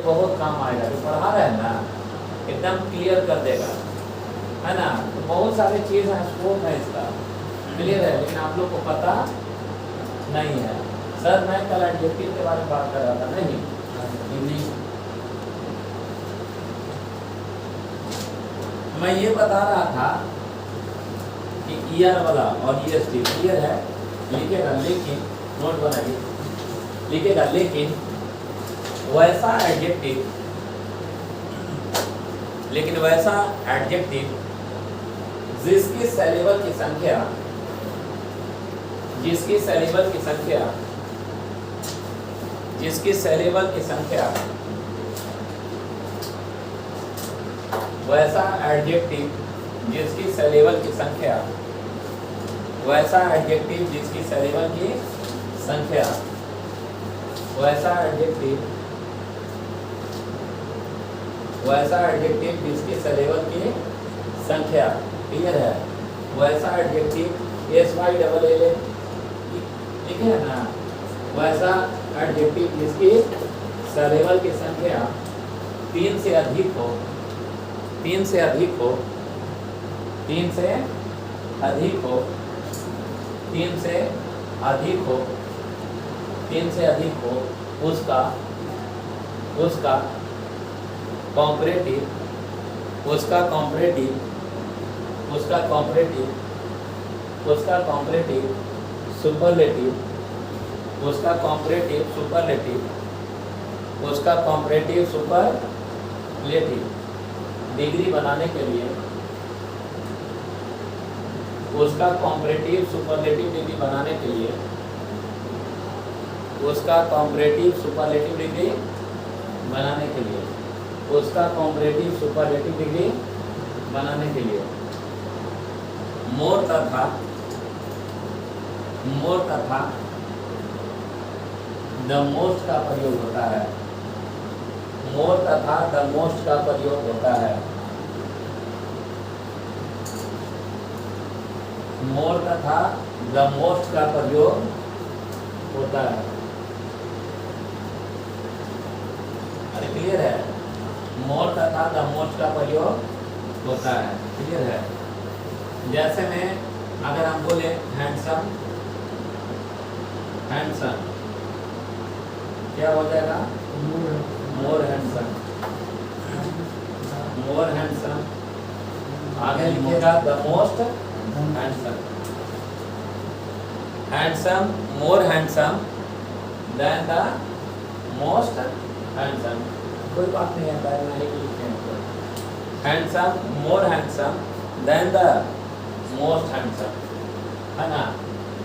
ये बहुत काम आएगा, जो पढ़ा रहे हैं ना एकदम क्लियर कर देगा, है ना। तो बहुत सारी चीज़ हैं, स्कोप है इसका, क्लियर है, लेकिन आप लोग को पता नहीं है। सर मैं कल एडजेक्टिव के बारे में बात कर रहा था, नहीं मैं ये बता रहा था कि ईयर वाला और ईएसटी क्लियर है, लिखेगा, लेकिन नोट बनाइए, लिखेगा लेकिन वैसा एडजेक्टिव, लेकिन वैसा एडजेक्टिव जिसकी सिलेबल की संख्या, जिसकी सिलेबल की संख्या, जिसकी सिलेबल की संख्या, वैसा एडजेक्टिव जिसकी सिलेबल की संख्या, वैसा एडजेक्टिव जिसकी सिलेबल की संख्या, वैसा एडजेक्टिव, वैसा एडजेक्टिव जिसकी सिलेबल की संख्या, क्लियर है, वैसा एडजेक्टिव SYLL ठीक है ना, वैसा एडजेक्टिव जिसकी सिलेबल की संख्या 3 से अधिक हो, 3 से अधिक हो, 3 से अधिक हो, 3 से अधिक हो, 3 से अधिक हो, उसका कॉम्परेटिव, उसका कॉम्परेटिव, उसका कॉम्परेटिव, उसका कॉम्परेटिव सुपरलेटिव, उसका कॉम्परेटिव सुपरलेटिव, उसका कॉम्परेटिव सुपरलेटिव डिग्री बनाने के लिए, उसका कॉम्परेटिव सुपरलेटिव डिग्री बनाने के लिए, उसका कॉम्परेटिव सुपरलेटिव डिग्री बनाने के लिए, उसका कॉम्परेटिव सुपरलेटिव डिग्री बनाने के लिए मोर तथा द मोस्ट का प्रयोग होता है, मोर तथा द मोस्ट का प्रयोग होता है, मोर तथा द मोस्ट का प्रयोग होता है। अरे क्लियर है, मोर तथा द मोस्ट का प्रयोग होता है, क्लियर है। जैसे में अगर हम बोले हैंडसम, हैंडसम क्या हो जाएगा, मोर हैंडसम, मोर हैंडसम, आगे लिखेगा the most handsome, handsome, more handsome than the most handsome, कोई बात नहीं है, handsome, more handsome than the most handsome, है ना।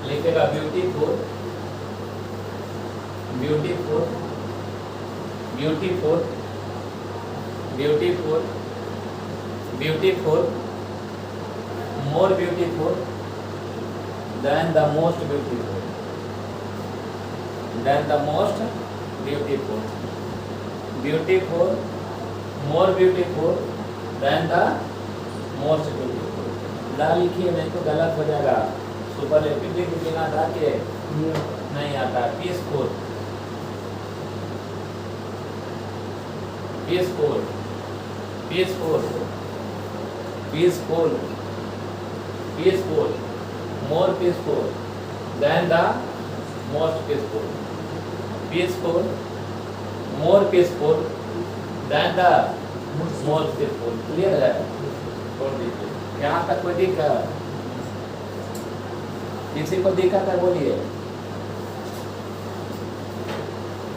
लिखेगा beautiful, beautiful, beautiful, beautiful, beautiful, more beautiful than the most beautiful, than the most beautiful, beautiful, more beautiful than the most beautiful. ला लिखिए, नहीं तो गलत हो जाएगा, सुपरलेटिव डिग्री बिना ला के नहीं आता। Peaceful, peaceful, peaceful, peaceful, peaceful, more peaceful than the most peaceful, peaceful, more peaceful than the most peaceful, clear है। छोड़ दीजिए, यहाँ तक कोई दिक्कत, किसी को दिक्कत है बोलिए।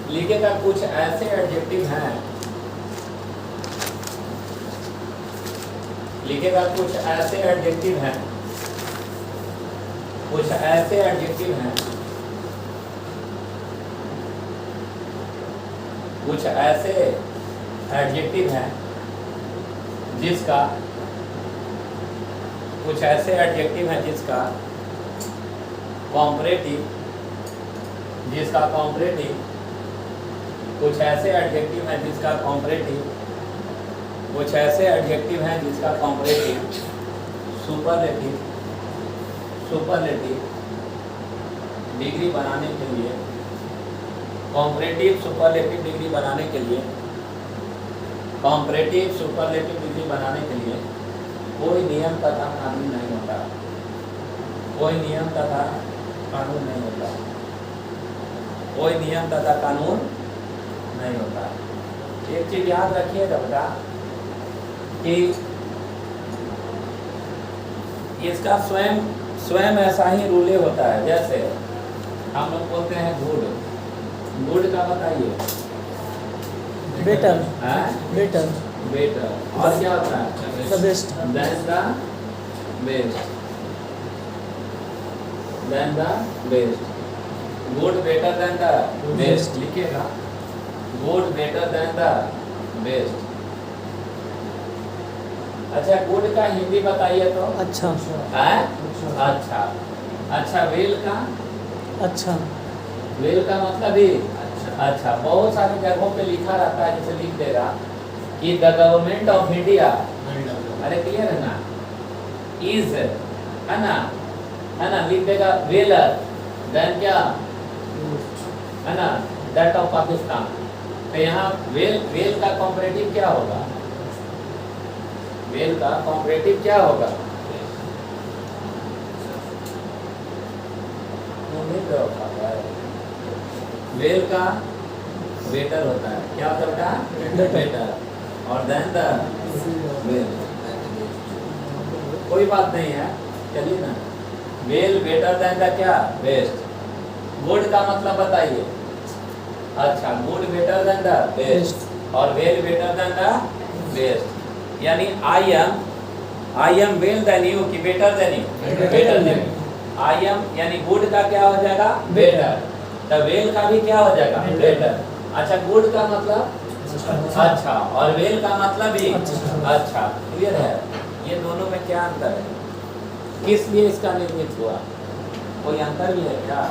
लिखेगा कुछ ऐसे एडजेक्टिव हैं, लिखेगा कुछ ऐसे एडजेक्टिव हैं, कुछ ऐसे एडजेक्टिव हैं, कुछ ऐसे एडजेक्टिव हैं जिसका, कुछ ऐसे एडजेक्टिव हैं जिसका कॉम्परेटिव, जिसका कॉम्परेटिव, कुछ ऐसे एडजेक्टिव हैं जिसका कॉम्परेटिव, कुछ ऐसे एडजेक्टिव हैं जिसका कॉम्परेटिव सुपरलेटिव, सुपरलेटिव डिग्री बनाने के लिए, कॉम्परेटिव सुपरलेटिव डिग्री बनाने के लिए कॉम्परेटिव सुपरलेटिव डिग्री बनाने के लिए कोई नियम तथा कानून नहीं होता, कोई नियम तथा कानून नहीं होता, कोई नियम तथा कानून नहीं होता। एक चीज याद रखिएगा बेटा कि इसका स्वयं स्वयं ऐसा ही रूले होता है। जैसे हम लोग बोलते हैं गुड, गुड का बताइए बेटर, बेटर, बेटर, और क्या होता है the best, than the best, than the best, good better than the best, लिखिएगा good better than the best. अच्छा गुड का हिंदी बताइए तो अच्छा, है अच्छा, अच्छा वेल का, अच्छा, वेल का मतलब ही अच्छा। बहुत सारी जगहों पे लिखा रहता है, जैसे लिख देगा कि द गवर्नमेंट ऑफ इंडिया, अरे क्लियर है ना, इज है ना, लिख देगा वेलर, देन क्या है ना, दैट ऑफ पाकिस्तान। तो यहाँ वेल का कॉम्परेटिव क्या होगा, वेल का कॉम्परेटिव क्या होगा, वेल का बेटर होता है, क्या होता है बेटर, और देन द वेल, कोई बात नहीं है, चलिए ना, वेल बेटर देन द क्या बेस्ट। गुड का मतलब बताइए, अच्छा good better than the best और well better than the best, यानी I am well than you कि better than you, better than you. I am यानी गुड का क्या हो जाएगा बेटर, द वेल का भी क्या हो जाएगा बेटर। अच्छा गुड का मतलब अच्छा और वेल का मतलब भी अच्छा, क्लियर है। ये दोनों में क्या अंतर है, किस लिए इसका निर्मित हुआ, कोई अंतर भी है क्या?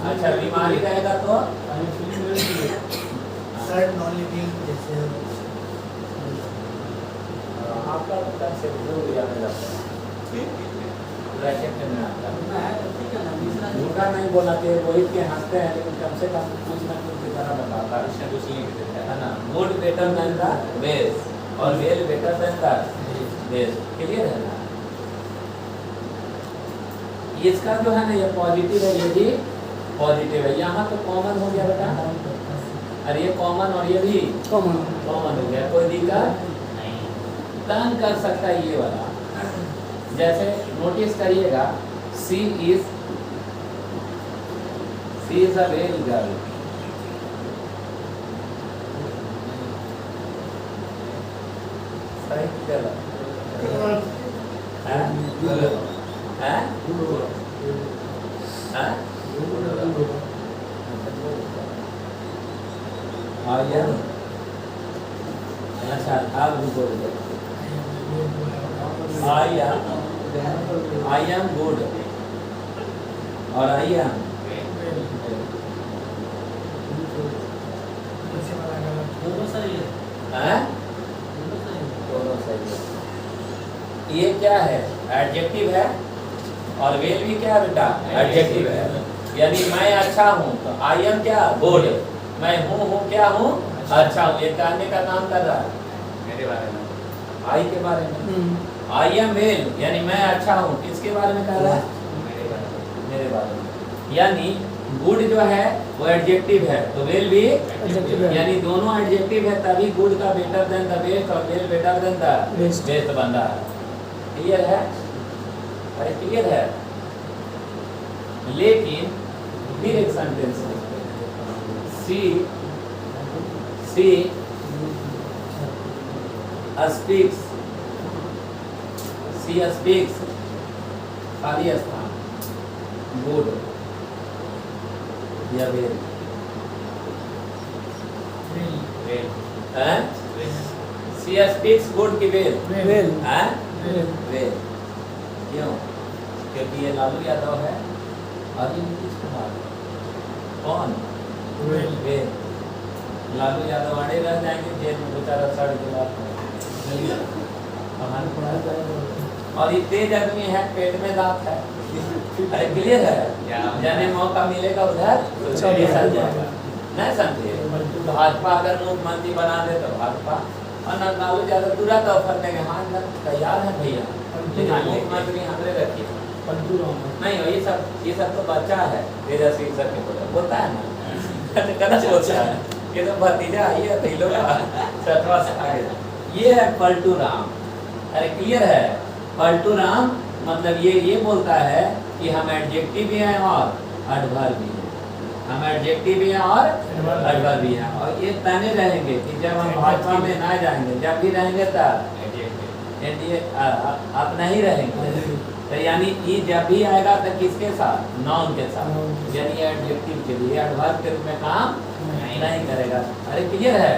अच्छा बीमारी रहेगा तो आपका उत्तर से जो भी आने लगता है ब्रैकेट में आता है, झूठा नहीं बोला कि रोहित के हंसते हैं, लेकिन कम से कम कुछ ना कुछ की तरह बताता है ना। Good better than the best और well better than the best, clear है ना। इसका जो है ना ये पॉजिटिव है, ये भी पॉजिटिव है। यहाँ तो कॉमन हो गया बेटा, अरे ये कॉमन और ये भी कॉमन हो गया, कोई दिक्कत तंग कर सकता है ये वाला। जैसे नोटिस करिएगा, सी इज अ वेल गर्ल, सही गलत है? हैं? हैं? अच्छा आप भी बोल दो, I am good और I am दोनों सही है, हैं? दोनों सही है। ये क्या है, एडजेक्टिव है और वेल भी क्या है बेटा, एडजेक्टिव है। यानी मैं अच्छा हूँ तो I am क्या गुड, मैं हूँ क्या हूँ अच्छा हूँ। ये कहने का काम कर रहा है मेरे बारे में, आई के बारे में। आई एम वेल यानी मैं अच्छा हूँ, किसके बारे में कह रहा है, मेरे बारे में। यानी गुड जो है वो एडजेक्टिव है तो वेल भी एडजेक्टिव है, यानी दोनों एडजेक्टिव है, तभी गुड का बेटर देन द बेस्ट और well better than the best बन रहा है। क्लियर है, अरे क्लियर है। लेकिन फिर एक सेंटेंस सी स्पीक्स खाली स्थान गुड या वेल, सी स्पीक्स गुड की वेल, वेल वेल क्यों? क्योंकि ये लालू यादव है और ये नीतीश कुमार कौन, वेल। लालू यादव आड़े रह जाएंगे जेल में, बेचारा सड़ के और ये तेज आदमी है, पेट में दांत है अरे क्लियर है, जाने मौका मिलेगा उधर तो चल जाएगा। नहीं समझे? भाजपा अगर मुख्यमंत्री बना दे तो भाजपा, और लालू यादव तुरंत ऑफर देंगे, हाँ तैयार है भैया, लेकिन मुख्यमंत्री हमें रखिए। नहीं ये सब तो बच्चा है, तेजस्वी सर के बोला बोलता है ना, गलत बोलता है, ये तो भतीजा आई है तीनों का सतवा से आगे। ये है पलटू राम। अरे क्लियर है, पलटू राम मतलब ये बोलता है कि हम एडजेक्टिव भी हैं और एडवर्ब भी हैं, हम एडजेक्टिव भी हैं और एडवर्ब भी हैं, और ये तने रहेंगे कि जब हम भाजपा में ना जाएंगे, जब भी रहेंगे तब आप नहीं रहेंगे, तो यानी ये जब भी आएगा तो किसके साथ, नाउन के साथ, यानी एडजेक्टिव के लिए एडवर्ब के रूप में काम नहीं करेगा। अरे क्लियर है,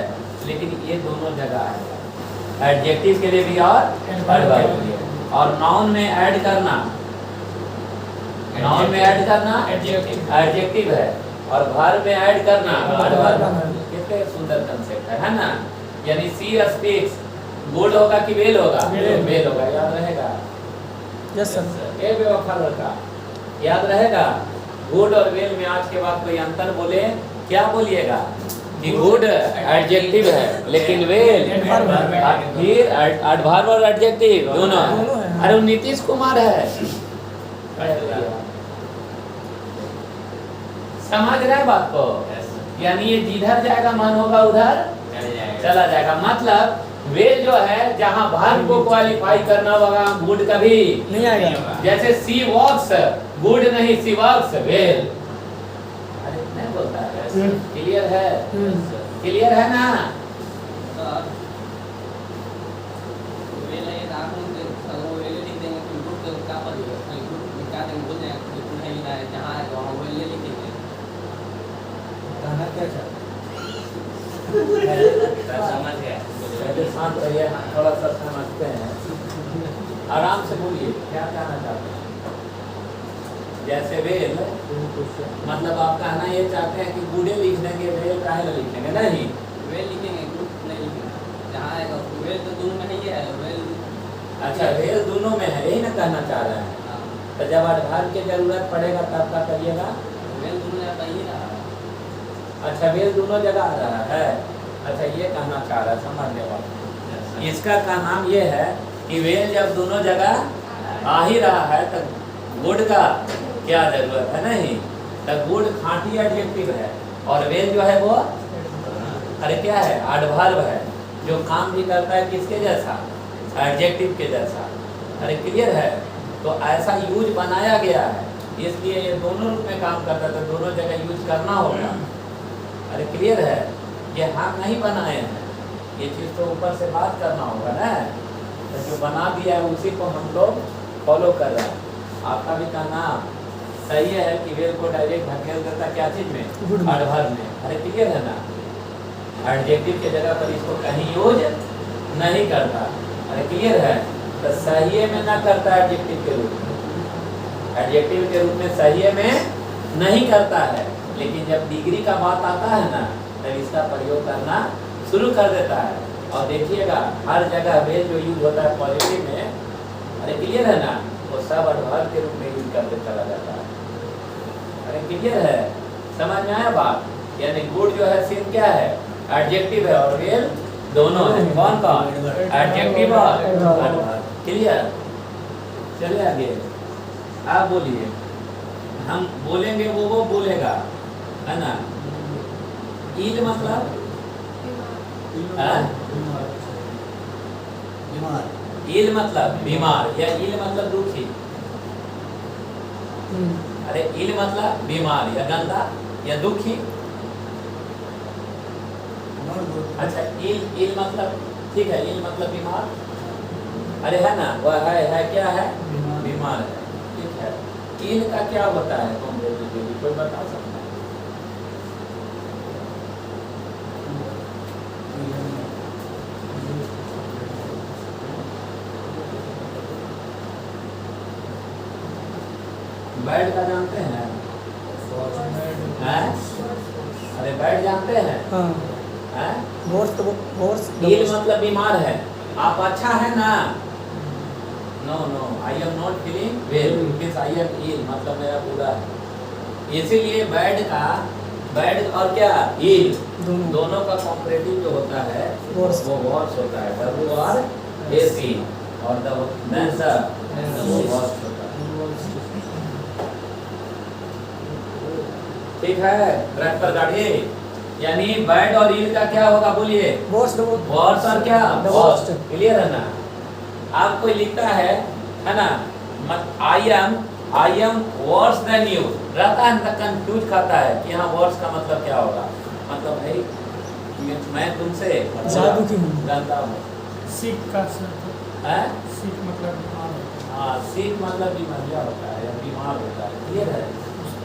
लेकिन ये दोनों जगह आएगा, एडजेक्टिव के लिए भी और एडवर्ब के लिए। और नाउन में ऐड करना, नाउन में ऐड करना एडजेक्टिव है, और वर्ब में ऐड करना एडवर्ब। कितने सुंदर कंसेप्ट है ना। यानी सी स्पीक्स गुड होगा कि वेल होगा, वेल होगा, याद रहेगा। Yes sir. ए बेवफा लड़का, याद रहेगा। गुड और वेल में आज के बाद कोई अंतर बोले क्या बोलिएगा कि गुड एडजेक्टिव है लेकिन वेल फिर एडवर्ब और एडजेक्टिव दोनों। अरे वो नीतीश कुमार है, समझ रहे बात को। यानी ये जिधर जाएगा मन होगा उधर चला जाएगा। मतलब वेल जो है जहाँ वर्ब को क्वालिफाई करना होगा, गुड कभी नहीं आएगा। जैसे सी वॉक्स गुड नहीं, सी वॉक्स वेल। अरे नहीं बोलता है, क्लियर है, क्लियर है ना। समझ गया। शांत रहिए, थोड़ा सा समझते हैं, आराम से बोलिए क्या कहना चाहते हैं। जैसे वेल मतलब आप कहना ये चाहते हैं कि गुडे लिख देंगे, वेल काहे ना लिख देंगे, नहीं वेल लिखेंगे, गुड नहीं लिखेंगे, जहाँ आएगा वेल तो दोनों में ही है। वेल अच्छा वेल दोनों में है, यही ना कहना चाह रहे हैं। तो जब एडवर्ब की जरूरत पड़ेगा तब क्या करिएगा, वेल दोनों जगह ही रहा। अच्छा वेल दोनों जगह आ रहा है। अच्छा ये कहना चाह रहा है, समझने वाला। इसका का नाम ये है कि वेल जब दोनों जगह आ ही रहा है तो गुड का क्या जरूरत है, नहीं। तो गुड खांटी एडजेक्टिव है और वेल जो है वो अरे क्या है, एडवर्ब है, जो काम भी करता है किसके जैसा, एडजेक्टिव के जैसा। अरे क्लियर है। तो ऐसा यूज बनाया गया है, इसलिए ये दोनों रूप में काम करता है, तो दोनों जगह यूज करना होगा। अरे क्लियर है, ये हम नहीं बनाए हैं, ये चीज़ तो ऊपर से बात करना होगा ना। तो जो बना दिया है उसी को हम लोग फॉलो कर रहे हैं। आपका भी कहना सही है कि वेल को डायरेक्ट धकेल देता क्या चीज़ में, एडवर्ब में। अरे क्लियर है ना, एडजेक्टिव के जगह पर इसको कहीं यूज नहीं करता। अरे क्लियर है। तो सही में ना करता एडजेक्टिव के रूप में, एडजेक्टिव के रूप में सही में नहीं करता है, लेकिन जब डिग्री का बात आता है ना तब इसका प्रयोग करना शुरू कर देता है। और देखिएगा हर जगह वेल जो यूज होता है पॉजिटिव में, अरे क्लियर है ना, वो सब एडवर्ब के रूप में यूज करते चला जाता है। अरे क्लियर है, समझ में आया बात। यानी गुड जो है सिर्फ क्या है, एडजेक्टिव है, और वेल दोनों है। कौन कौन, एडजेक्टिव और एडवर्ब। क्लियर। चलिए आगे आप बोलिए, हम बोलेंगे वो बोलेगा, है ना। ईद मतलब ईल मतलब बीमार, या ईल मतलब दुखी। अरे ईल मतलब बीमार या गंदा या दुखी। अच्छा ईल मतलब ठीक है, ईल मतलब बीमार। अरे है ना, वह है क्या है, बीमार है। ठीक है, ईल का क्या होता है, कोई बता सकता है। बैड का जानते हैं, अरे बैड जानते हैं, होर्स ईल मतलब बीमार है। आप अच्छा है ना, no no, I am not feeling well means I am ill, मतलब मेरा बुरा है। इसीलिए बैड और क्या इल दोनों का कॉम्परेटिव जो होता है Worse. वो वर्स होता है, डब्ल्यू आर ए सी, और द वो वर्स होता है। ठीक है, ट्रैक पर गाड़ी। यानी बैड और इल का क्या होगा बोलिए, Worst. वर्स और क्या The वर्स। worst. क्लियर है ना। आप कोई लिखता है ना, I am worse than you, रहता है ना, कंफ्यूज खाता है कि हाँ वर्स का मतलब क्या होगा। मतलब भाई मैं तुमसे ज्यादा दुखी हूँ। गंदा हूँ। सीख का हैं? सीख मतलब बीमार होता हाँ, सीख मतलब बीमारिया होता है या बीमार होता है। क्लियर है। है।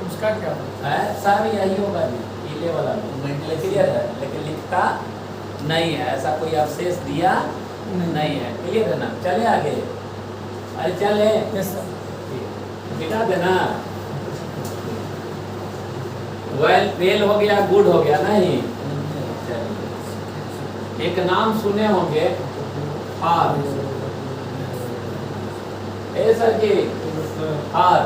उसका क्या होता है सब यही होगा जी, पीले वाला भी क्लियर है, लेकिन लिखता नहीं है, ऐसा कोई अवशेष दिया नहीं है। क्लियर है ना। चले आगे, अरे चले Yes sir. मिटा देना। वेल फेल हो गया, गुड हो गया नहीं। एक नाम सुने होंगे हार, ए सर जी, हार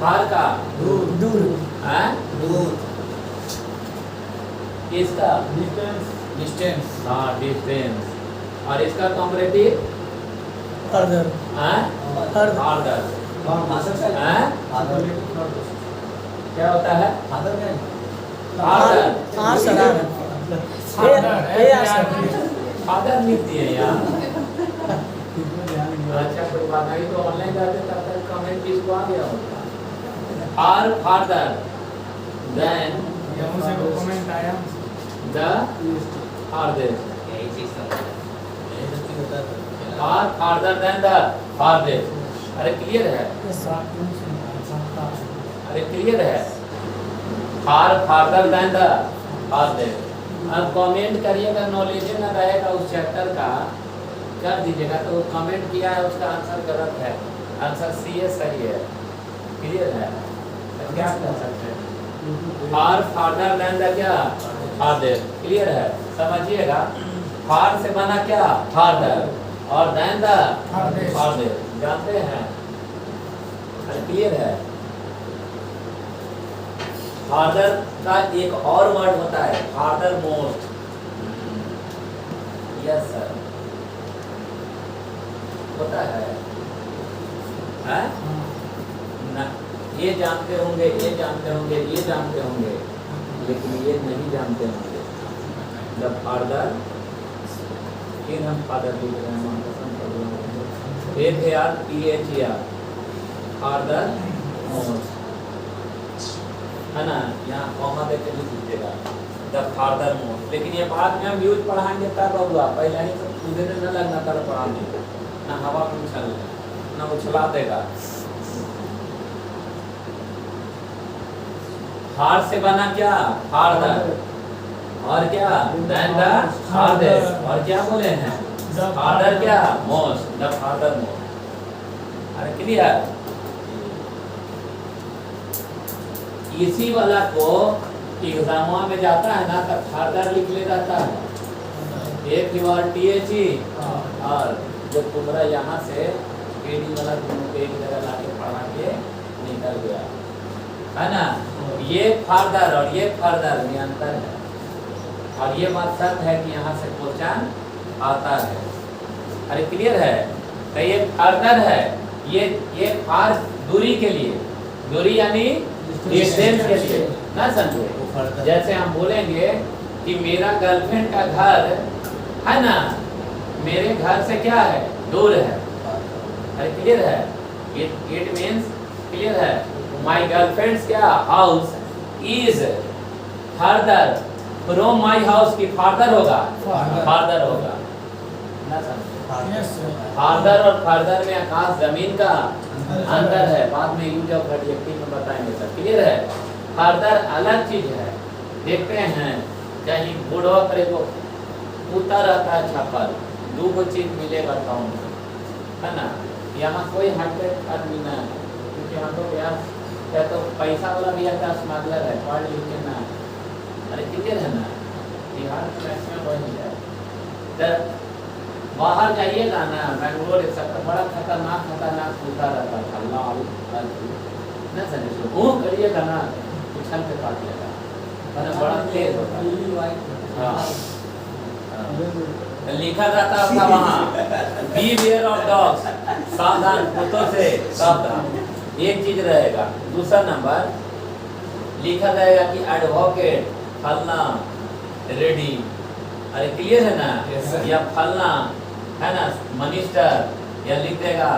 हार का दूर. हैं? इसका डिस्टेंस हाँ डिस्टेंस, और इसका कॉम्परेटिव Further. हैं? Further. फादर हैं? क्या होता है father? R sir. R. A sir. Father लिखती है यार। अच्छा कोई बात नहीं, तो ऑनलाइन जाते तब तक कमेंट इसको आ गया होगा। आर फादर देन है? उनसे वो कमेंट आया द फादर, यही चीज समझ are farther than the farther. अरे क्लियर है, Yes sir. अरे क्लियर है, are farther than the farther. अब कमेंट करिएगा, नॉलेज ना रहेगा उस चैप्टर का कर दीजिएगा। तो कमेंट किया है उसका आंसर गलत है, आंसर सी है, सही है। क्लियर है, तो क्या कर सकते हैं। फार फादर देन द क्या फादर। क्लियर है, समझिएगा। फार से बना क्या फादर, और देन द फादर, जानते हैं। अरे क्लियर है। फादर का एक और वर्ड होता है फादर मोस्ट। यस सर, होता है ना। ये जानते होंगे, ये जानते होंगे, ये जानते होंगे, लेकिन ये नहीं जानते होंगे। जब फादर, फिर हम फादर लिख रहे हैं, FARTHER, फादर मोस्ट, है ना। यहाँ कॉमा दे के लिख दीजिएगा द फादर मोस्ट। लेकिन ये बाद में हम यूज पढ़ाएंगे तब होगा, पहले ही तो मुझे न लगना कर पढ़ाने, ना हवा में उछल ना उछला देगा। हार से बना क्या फादर, और क्या देन द फादर, और क्या बोले हैं फादर क्या मोस्ट, द फादर मोस्ट। अरे क्लियर। इसी वाला को एग्जाम में जाता है ना, तब फादर लिख ले जाता है, एक THE, और जब तुम्हारा यहाँ से PD वाला दोनों को एक जगह लाके पढ़ा के निकल गया, है ना। ये फादर और ये फादर में अंतर है, और ये बात सच है कि यहाँ से क्वेश्चन आता है। अरे क्लियर है। तो ये फादर है, ये फार दूरी के लिए, दूरी यानी डिस्टेंस के लिए, ना समझे। जैसे हम बोलेंगे कि मेरा गर्लफ्रेंड का घर है ना, मेरे घर से क्या है दूर है। अरे क्लियर है। इट मीन्स क्लियर है, माय गर्लफ्रेंड्स क्या house is further from my house की फादर होगा, फादर होगा, ना समझे। फादर और फादर में आकाश जमीन का अंतर है, बाद में यूज ऑफ एडजेक्टिव में बताएंगे सर। क्लियर है। फादर अलग चीज है। देखते हैं कहीं बूढ़ा करे को उतर रहता है छापर, दो को चीज मिलेगा टाउन में, है ना। यहाँ कोई हाईटेक आदमी ना है, क्योंकि हम लोग यहाँ या तो पैसा वाला भी आता स्मगलर है, पढ़ लिख के ना। अरे क्लियर है ना। बिहार में मैक्सिमम वही है। बाहर जाइएगा ना, बेंगलोर एक सकता बड़ा खतरनाक सूखा रहता था, लाल न समझो वो करिएगा ना उछल के काट लेगा, मतलब बड़ा तेज होता है। नीली वाइट हाँ। लिखा रहता था वहाँ बी वेयर ऑफ डॉग्स, सावधान कुत्तों से सावधान, एक चीज रहेगा। दूसरा नंबर लिखा रहेगा कि एडवोकेट फलना रेडी, अरे क्लियर है ना, या फलना है ना मिनिस्टर, या लिख देगा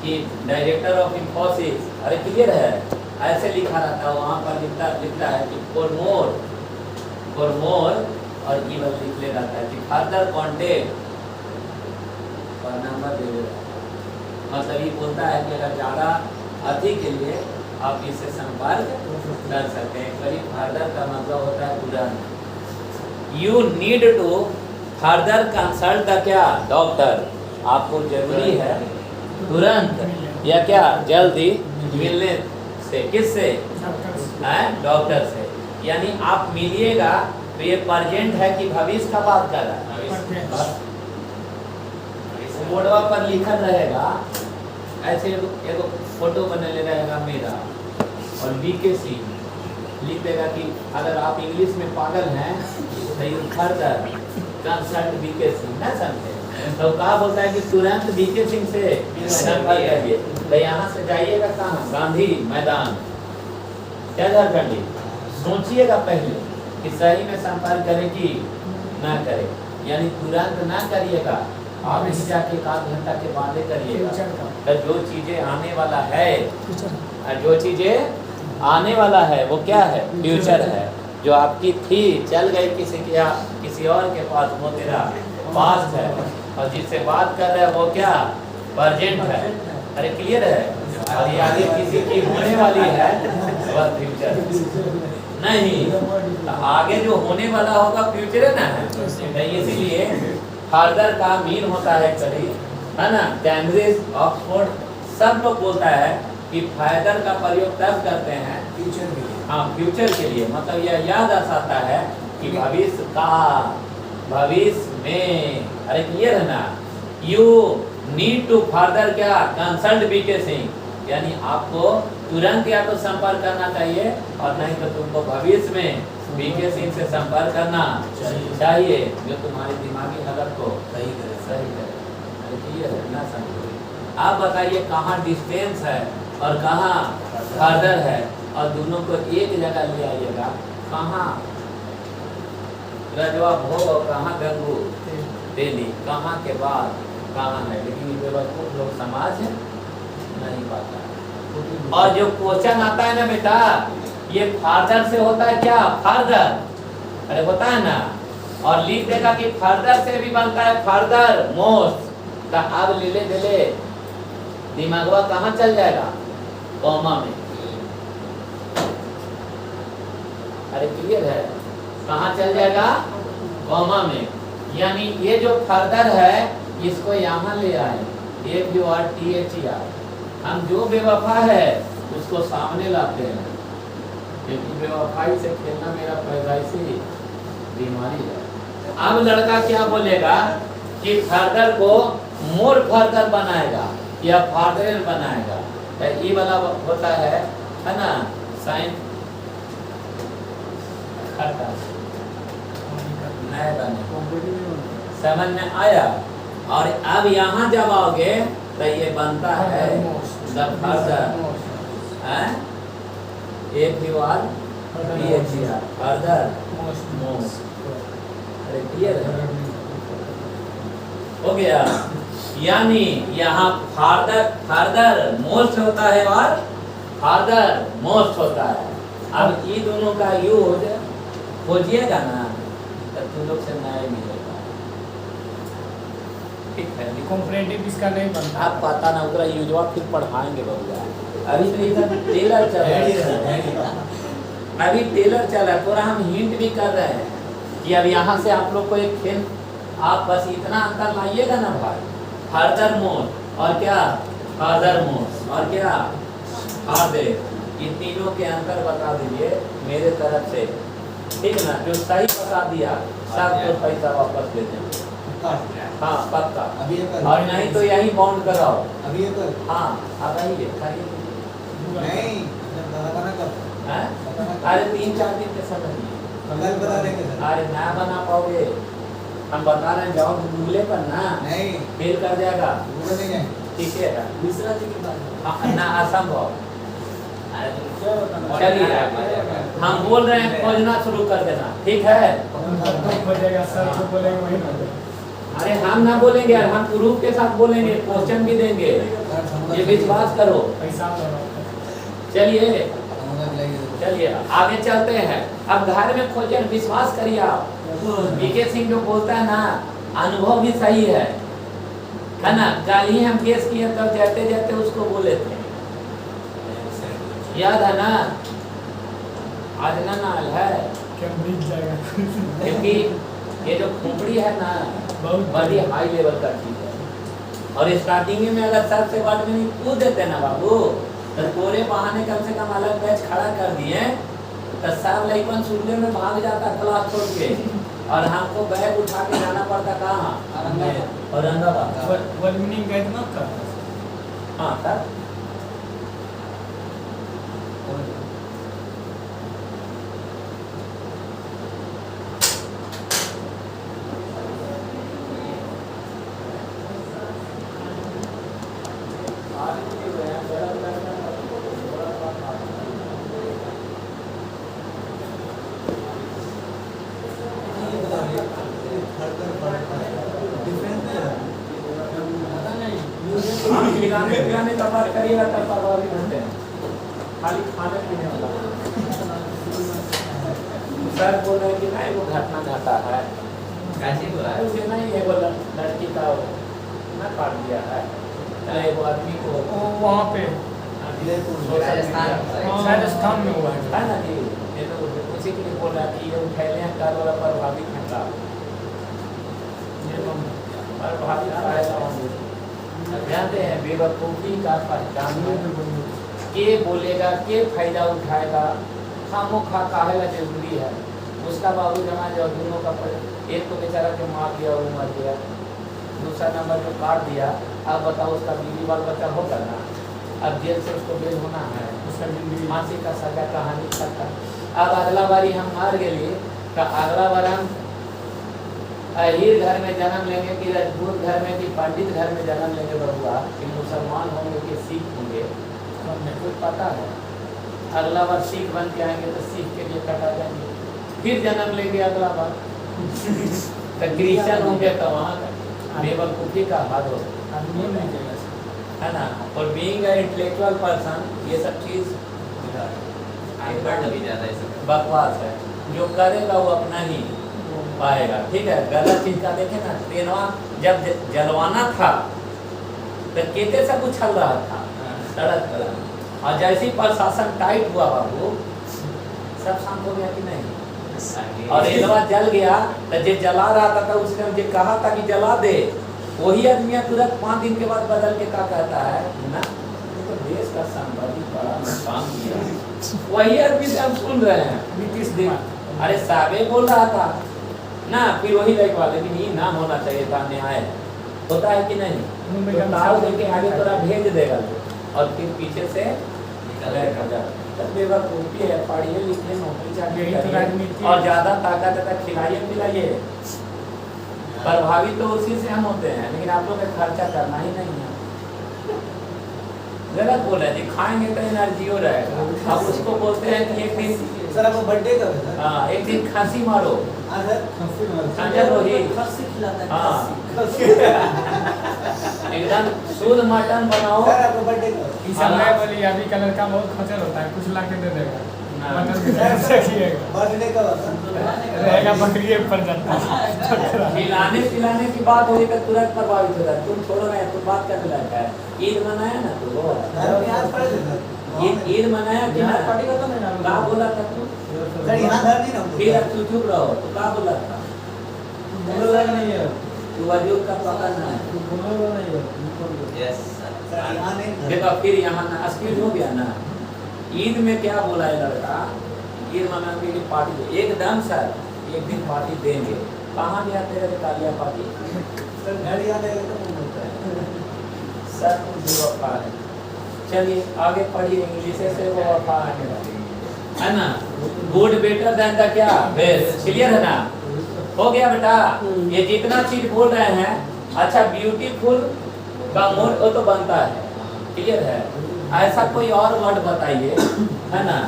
कि डायरेक्टर ऑफ इंफोसिस, अरे क्लियर है, ऐसे लिखा रहता है वहाँ पर लिखता है कि फॉर मोर और ईमेल लिख ले रहता है कि फर्दर कॉन्टेक्ट और नंबर दे देगा। मतलब ये बोलता है कि अगर ज़्यादा अधिक के लिए आप इससे संपर्क कर सकते हैं। करीब फर्दर का मतलब होता है तुरंत। You need to further consult the क्या डॉक्टर, आपको जरूरी है तुरंत या क्या जल्दी मिलने से, किससे, डॉक्टर से। यानी आप मिलिएगा तो ये प्रेजेंट है कि भविष्य का बात कर रहा है। बोर्डवा पर लिखा रहेगा ऐसे, एक फोटो बने रहेगा मेरा और बीके सिंह लिख देगा कि अगर आप इंग्लिश में पागल हैं तो you further consult B K Singh, ना समझे तो कहा बोलता है कि तुरंत बीके सिंह से संपर्क करिए। तो यहाँ से जाइएगा कहाँ, गांधी मैदान, क्या झारखंडी, सोचिएगा पहले कि सही में संपर्क करे कि ना करे, यानी तुरंत ना करिएगा, आप ही जाके 1 घंटा के बाद करिएगा। तो जो चीजें आने वाला है, जो चीजें आने वाला है वो क्या है, फ्यूचर है। जो आपकी थी चल गई किसी और के पास, वो तेरा पास्ट है, और जिससे बात कर रहे हैं वो क्या, प्रेजेंट है। अरे क्लियर है, और ये आगे किसी की होने वाली है वह फ्यूचर नहीं, तो आगे जो होने वाला होगा फ्यूचर है ना। इसीलिए फर्दर का मीन होता है करीब, है ना, कैम्ब्रिज ऑक्सफोर्ड सब लोग बोलता है कि फायदर का प्रयोग तब करते हैं फ्यूचर के लिए। हाँ फ्यूचर के लिए, मतलब यह याद आता है कि भविष्य का, भविष्य में, अरे क्लियर है ना। यू नीड टू फर्दर क्या कंसल्ट बीके सिंह, यानी आपको तुरंत या तो संपर्क करना चाहिए और नहीं तो तुमको भविष्य में बीके सिंह से संपर्क करना चाहिए, जो तुम्हारी दिमागी हालत को सही करे। अरे क्लियर है ना, समझो। आप बताइए कहाँ डिस्टेंस है और कहाँ फर्दर है, और दोनों को एक जगह ले आइएगा, कहाँ रजवा भोग और कहाँ गंगू दिल्ली, कहाँ के बाद कहाँ है। लेकिन ये बेवकूफ लोग समाज है नहीं पाता। और जो क्वेश्चन आता है ना बेटा, ये फादर से होता है क्या, फादर, अरे होता है ना, और लिख देगा कि फर्दर से भी बनता है फर्दर मोस्ट, का अब ले ले दिमागवा कहाँ चल जाएगा, कॉमा में। अरे क्लियर है, कहाँ चल जाएगा, कॉमा में। यानी ये जो फर्दर है इसको यहाँ ले आए, FURTHER। हम जो बेवफा है उसको सामने लाते हैं, क्योंकि बेवफाई से खेलना मेरा पैदाइशी बीमारी है। अब लड़का क्या बोलेगा कि फर्दर को मोर फर्दर बनाएगा या फादर बनाएगा, तो ये वाला होता है ना साइन नए बने, समझ में आया। और अब यहाँ जब आओगे तो ये बनता है the further, FURTHER, further most. अरे क्लियर है, हो गया। यानी यहाँ फादर मोस्ट होता है और फादर मोस्ट होता है। अब ये दोनों का यूज खोजिएगा ना तो तुम लोग से न्याय मिलेगा, ठीक है। कॉम्परेटिव इसका नहीं बनता। आप पता ना उधर यूजवा फिर पढ़ाएंगे बहुआ। अभी तो इधर टेलर चल रहा है, अभी टेलर चल रहा है, थोड़ा हम हिंट भी कर रहे हैं कि अब यहाँ से आप लोग को एक खेल, आप बस इतना अंतर लाइएगा ना भाई, फर्दर मोस्ट और क्या फादर मोस्ट और क्या फादर, इन तीनों के अंतर बता दीजिए मेरे तरफ से। ठीक है ना, जो सही बता दिया सब तो पैसा वापस ले देंगे। हाँ पक्का। अभी ये कर। और नहीं तो यही बाउंड कराओ। अभी ये कर। हाँ अब आइए खाइए। नहीं बना कर। हैं? अरे 3-4 दिन के समय दिए। कल बता देंगे सर। अरे ना बना पाओगे, हम बता रहे हैं जाओ गूगले पर ना, नहीं फेल कर जाएगा। गूगल नहीं जाएंगे। ठीक है मिश्रा जी की बात हाँ, ना असंभव। अरे तुम क्या बताना चलिए हम बोल रहे हैं खोजना शुरू कर देना, ठीक है? खोजेगा सर जो बोलेंगे वही ना दे। अरे हम ना बोलेंगे, हम प्रूफ के साथ बोलेंगे, क्वेश्चन भी देंगे, ये विश्वास करो। पैसा दो। चलिए समुद्र मिलाइए। चलिए आगे चलते हैं। अब घर में खोजे, विश्वास करिए आप। बीके सिंह जो बोलता है ना, अनुभव भी सही है ना। कल ही हम केस किए तब जाते जाते उसको बोले थे, याद है ना? आज ना नाल है, क्या बीत जाएगा। क्योंकि ये जो खोपड़ी है ना बहुत बड़ी हाई लेवल का चीज है। और स्टार्टिंग में अगर सबसे वर्ड में नहीं कूद देते ना बाबू, तो पूरे बहाने कम से कम अलग बैच खड़ा कर दिए, तो सब लइकन सुनने में भाग जाता क्लास छोड़ के, और हमको बैग उठा के जाना पड़ता कहाँ? औरंगाबाद। वर्मिंग का इतना कर। हाँ सर खिलाने पिलाने का बात करिएगा तब प्रभावित होते हैं, खाली खाने पीने वाला। सर बोल रहे हैं कि नहीं वो घटना घटा है, कैसे बोला है? उसे नहीं है वो लड़की का ना काट दिया है, वो आदमी को वहाँ पे राजस्थान में हुआ है। है ना जी। ये तो उसी के लिए बोल रहा है कि ये उठैले हैं कार वाला प्रभावित है का प्रभावित है। जानते हैं बेवकूफ़ी का पहचान के बोलेगा, के फायदा उठाएगा, खामोखा काहेला जरूरी है। उसका बाबू जमा जो दोनों का एक तो बेचारा के मार दिया वो मर गया, दूसरा नंबर जो काट दिया, अब बताओ उसका बीवी बाल बच्चा होगा ना, अब जेल से उसको बेल होना है, उसका जिंदगी फांसी का सजा कहानी करता। अब अगला बारी हम मार गए तो अगला बार हम अहीर घर में जन्म लेंगे कि राजपूत घर में कि पंडित घर में जन्म लेंगे बबुआ, कि मुसलमान होंगे कि सिख होंगे, हमें कुछ पता है। अगला बार सिख बन के आएंगे तो सिख के लिए कटा जाएंगे, फिर जन्म लेंगे अगला बार तो क्रिश्चियन होंगे तो वहाँ बेवकूफ़ी का हाथ हो, है ना। और बीइंग अ इंटेलेक्चुअल पर्सन ये सब चीज़ बकवास है। जो करेगा वो अपना ही पाएगा, ठीक है। गलत चीज का देखे ना, ट्रेनवा जब जलवाना था तो केते से उछल रहा था सड़क पर, और जैसे ही प्रशासन टाइट हुआ बाबू सब शांत हो गया कि नहीं। और रेलवा जल गया तो जो जला रहा था उसने जो कहा था कि जला दे, वही आदमी तुरंत 5 दिन के बाद बदल के क्या कहता है ना, तो देश का संपत्ति बड़ा नुकसान किया। वही आदमी से हम सुन रहे हैं 20 दिन। अरे साहबे बोल रहा था ना, फिर वही लाइक वाले लेकिन ये ना होना चाहिए था, न्याय होता है कि नहीं, तो ताव देके आगे थोड़ा भेज देगा और फिर पीछे से बेवकूफ़ी है। पढ़िए लिखिए नौकरी चाकरी करिए और ज़्यादा ताकत है तो खिलाइए पिलाइए। प्रभावित तो उसी से हम होते हैं, लेकिन आप लोग का खर्चा करना ही नहीं है। गलत बोला जी, खाएंगे तो एनर्जी हो रहेगा। अब उसको बोलते हैं कि एक दिन सर आपको बर्थडे कब है सर? हाँ एक दिन खांसी मारो, हाँ सर खस्सी मारो। समझा रोहित? खस्सी खिलाता है, हाँ खस्सी। एकदम शुद्ध मटन बनाओ। सर आपको बर्थडे कब है? इस समय वाली अभी का लड़का बहुत खचर होता है, कुछ ला के दे देगा, ना। मटन भी रखिएगा, बर्थडे कब है सर? रहेगा बकरी पर जाता है। खिलाने पिलाने की बात होगी तो तुरंत प्रभावित हो जाए। तुम छोड़ो ना, तुम बात करने लगा है। ईद मनाया ना तू? घर में आज पड़े थे सर। ईद मनाया कि ना? पार्टी करता है ना। क्या बोला था तू? सर यहाँ घर नहीं ना हमको। फिर अब तू चुप रहो, तो क्या बोला था? बोला नहीं है। तू वजूद का पकड़ना है। बोला नहीं है। यस सर यहाँ नहीं। देखो फिर यहाँ ना अस्किल हो गया ना। ईद में क्या बोला है लड़का ईद मनाने के लिए पार्टी दे एकदम सर एक दिन पार्टी देंगे। कहाँ गया तेरा कालिया पार्टी? सर घर याद आएगा तो फोन होता है। सर तुम भी वफा है। चलिए आगे पढ़िए इंग्लिश से वो वफा है ना। गुड बेटर देन द क्या बेस्ट, क्लियर है ना? हो गया बेटा। ये जितना चीज बोल रहे हैं अच्छा ब्यूटीफुल का मोड वो तो बनता है, क्लियर है? ऐसा कोई और वर्ड बताइए है ना,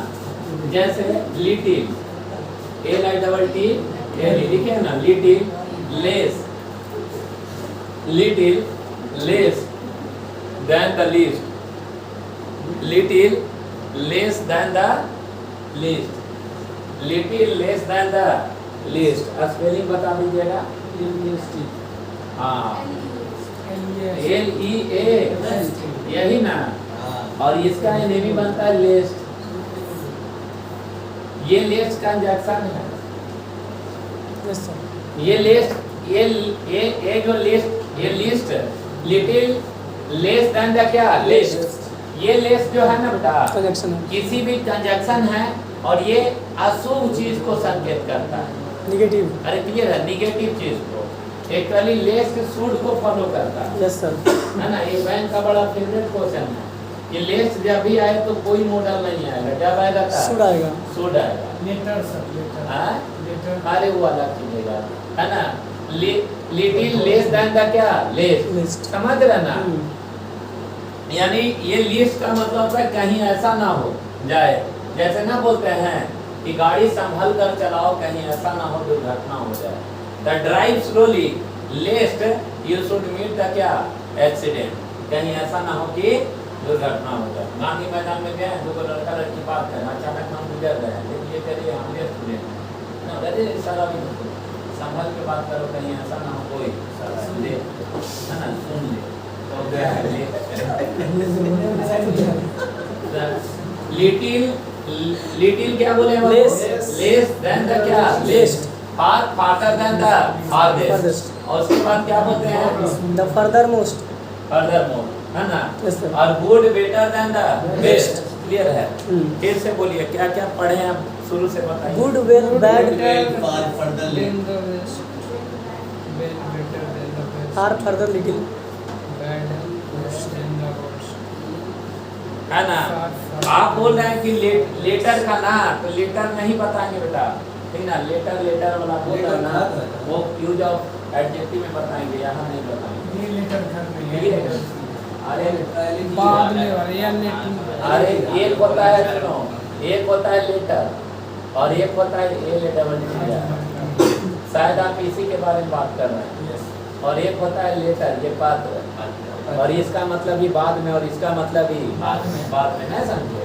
जैसे लिटिल LITT लिखे है ना, little less than the least, little less than the least, little less than the least. Spelling बता दीजिएगा। हाँ LEA यही ना, और इसका एनएमी बनता है लेस्ट। ये लेस्ट का इंजेक्शन है। Yes sir. ये लेस्ट ये जो लिस्ट ये list little less than the क्या लिस्ट। ये लेस जो है ना बेटा कंजक्शन है, किसी भी कंजक्शन है और ये अशुभ चीज को संकेत करता है। नेगेटिव। अरे क्लियर है, निगेटिव चीज को। एक्चुअली लेस शुड को फॉलो करता है, यस सर। है ना। ये बैंक का बड़ा फेवरेट क्वेश्चन है कि लेस जब भी आए तो कोई मॉडल नहीं आएगा, जब आएगा शुड आएगा। शुड आएगा। लेटर सर, लेटर हाँ? लेटर अरे वो अलग चीजेगा, है ना। लिटिल लेस देन द क्या लेस, लिस्ट। समझ रहे ना? यानी ये लिस्ट का मतलब है कहीं ऐसा ना हो जाए, जैसे ना बोलते हैं कि गाड़ी संभल कर चलाओ, कहीं ऐसा ना हो दुर्घटना हो जाए। The drive slowly lest you should meet the क्या एक्सीडेंट, कहीं ऐसा ना हो कि दुर्घटना हो जाए। गांधी मैदान में गए, दो लड़का लड़की बात करें, अचानक हम गुजर रहे हैं, लेकिन ये करिए हम ये स्टूडेंट ना, अरे सारा भी संभल के बात करो, कहीं ऐसा ना हो कोई ले, है ना, सुन ले तो क्या है लिटिल क्या बोले हम? लेस देन द क्या least, farther than the farthest, और उसके बाद क्या बोलते हैं? द फर्दर मोस्ट, है ना। Yes sir. और good better than the best, clear है? फिर से बोलिए क्या क्या पढ़े हैं, आप शुरू से बताइए। Good well bad far further lay than the best, well better than the best, are further little, bad than the worst, है ना। आप बोल रहे हैं कि लेटर का ना, तो लेटर नहीं बताएंगे बेटा, ठीक ना। लेटर वाला बोल रहे हैं ना, वो यूज ऑफ एडजेक्टिव में बताएंगे, यहाँ नहीं बताएंगे। ये लेटर घर नहीं ठीक है, है। अरे बाद में वाले या लेटर। अरे एक होता है सुनो, एक होता है लेटर और एक होता है शायद आप इसी के बारे में बात कर रहे हैं। और एक होता है लेटर, ये पात्र, और इसका मतलब ही बाद में, और इसका मतलब ही बाद में, नहीं समझे?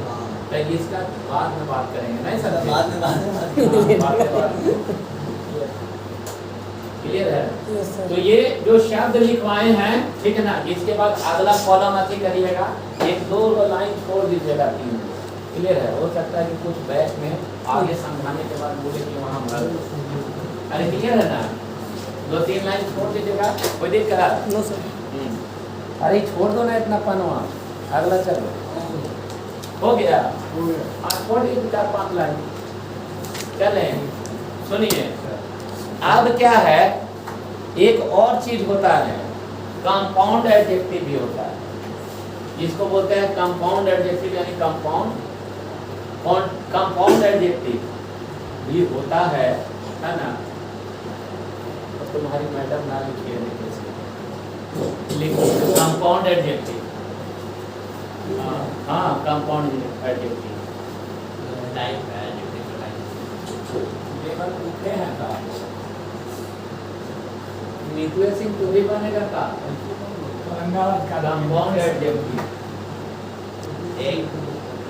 तो इसका बाद में बात करेंगे, नहीं समझे? बाद में क्लियर है? Yes sir. तो ये जो शब्द लिखवाए हैं, ठीक है ना, इसके बाद अगला कॉलम अति करिएगा, एक दो लाइन छोड़ दीजिएगा, 3। क्लियर है? हो सकता है कि कुछ बैच में आगे समझाने के बाद बोले कि वहाँ भर। अरे क्लियर है ना? 2-3 लाइन छोड़ दीजिएगा, कोई दिक्कत? No sir. अरे छोड़ दो ना इतना पनवा, अगला चलो। हो गया? हाँ छोड़ दीजिए 4-5 लाइन। चले सुनिए, अब क्या है, एक और चीज होता है, कंपाउंड एडजेक्टिव भी होता है, जिसको बोलते हैं कंपाउंड एडजेक्टिव, यानी कंपाउंड एडजेक्टिव भी होता है ना। तो तुम्हारी मैडम ना लिखिए, लिखिए कंपाउंड एडजेक्टिव। हाँ कंपाउंड एडजेक्टिव टाइप है, एडजेक्टिव टाइप लेवल पूछते हैं का नीतू सिंह तो भी बनेगा का कंपाउंड एडजेक्टिव। एक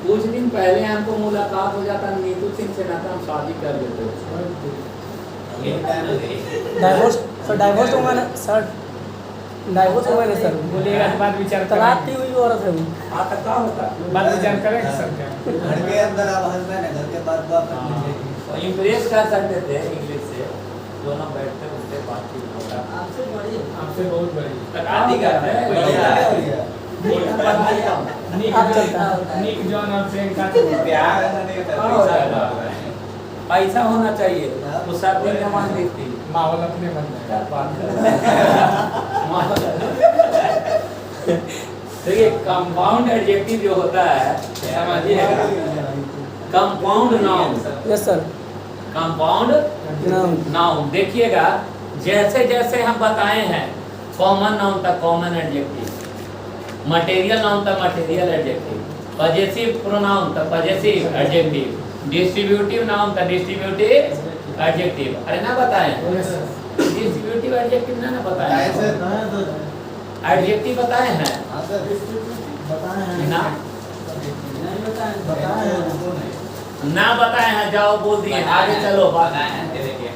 कुछ दिन पहले हमको मुलाकात हो जाता नीतू सिंह से, ना तो हम शादी कर लेते। डाइवोर्स सर, डाइवोर्स होगा ना सर, डाइवोर्स होगा ना सर, बोलिएगा तो बाद विचार तलाक की हुई औरत है वो। हाँ तो क्या होता? बाद विचार करेंगे सर क्या? घर के अंदर आप हस्बैंड है, घर के बाद बाप है। तो इम्प्रेस कर सकते थे इंग्लिश से, दोनों बैठते उनसे बातचीत होगा। आपसे बड़ी आपसे बहुत बड़ी। तकाती करते हैं, बढ़िया। निक आप चलता है। निक जॉन और प्रियंका प्यार है ना, नहीं हाँ, हो जाएगा। पैसा होना चाहिए तो सब दिन जमा देती माहौल अपने बन क्या जाएगा। बात कर देखिए कंपाउंड एडजेक्टिव जो होता है समझिएगा compound noun yes sir compound noun noun देखिएगा जैसे जैसे हम बताए हैं कॉमन नाउन तक कॉमन एडजेक्टिव मटेरियल नाउन तक मटेरियल एडजेक्टिव पजेसिव प्रोनाउन तक पजेसिव एडजेक्टिव डिस्ट्रीब्यूटिव नाउन तक डिस्ट्रीब्यूटिव एडजेक्टिव अरे ना बताए Yes, sir. डिस्ट्रीब्यूटिव एडजेक्टिव ना बताए बताए सर एडजेक्टिव बताए हैं हाँ सर ना नहीं बताएं बताए हैं उनको नहीं ना बताए हैं जाओ बोल दिए आगे चलो बात बताएं हैं, दे देखिए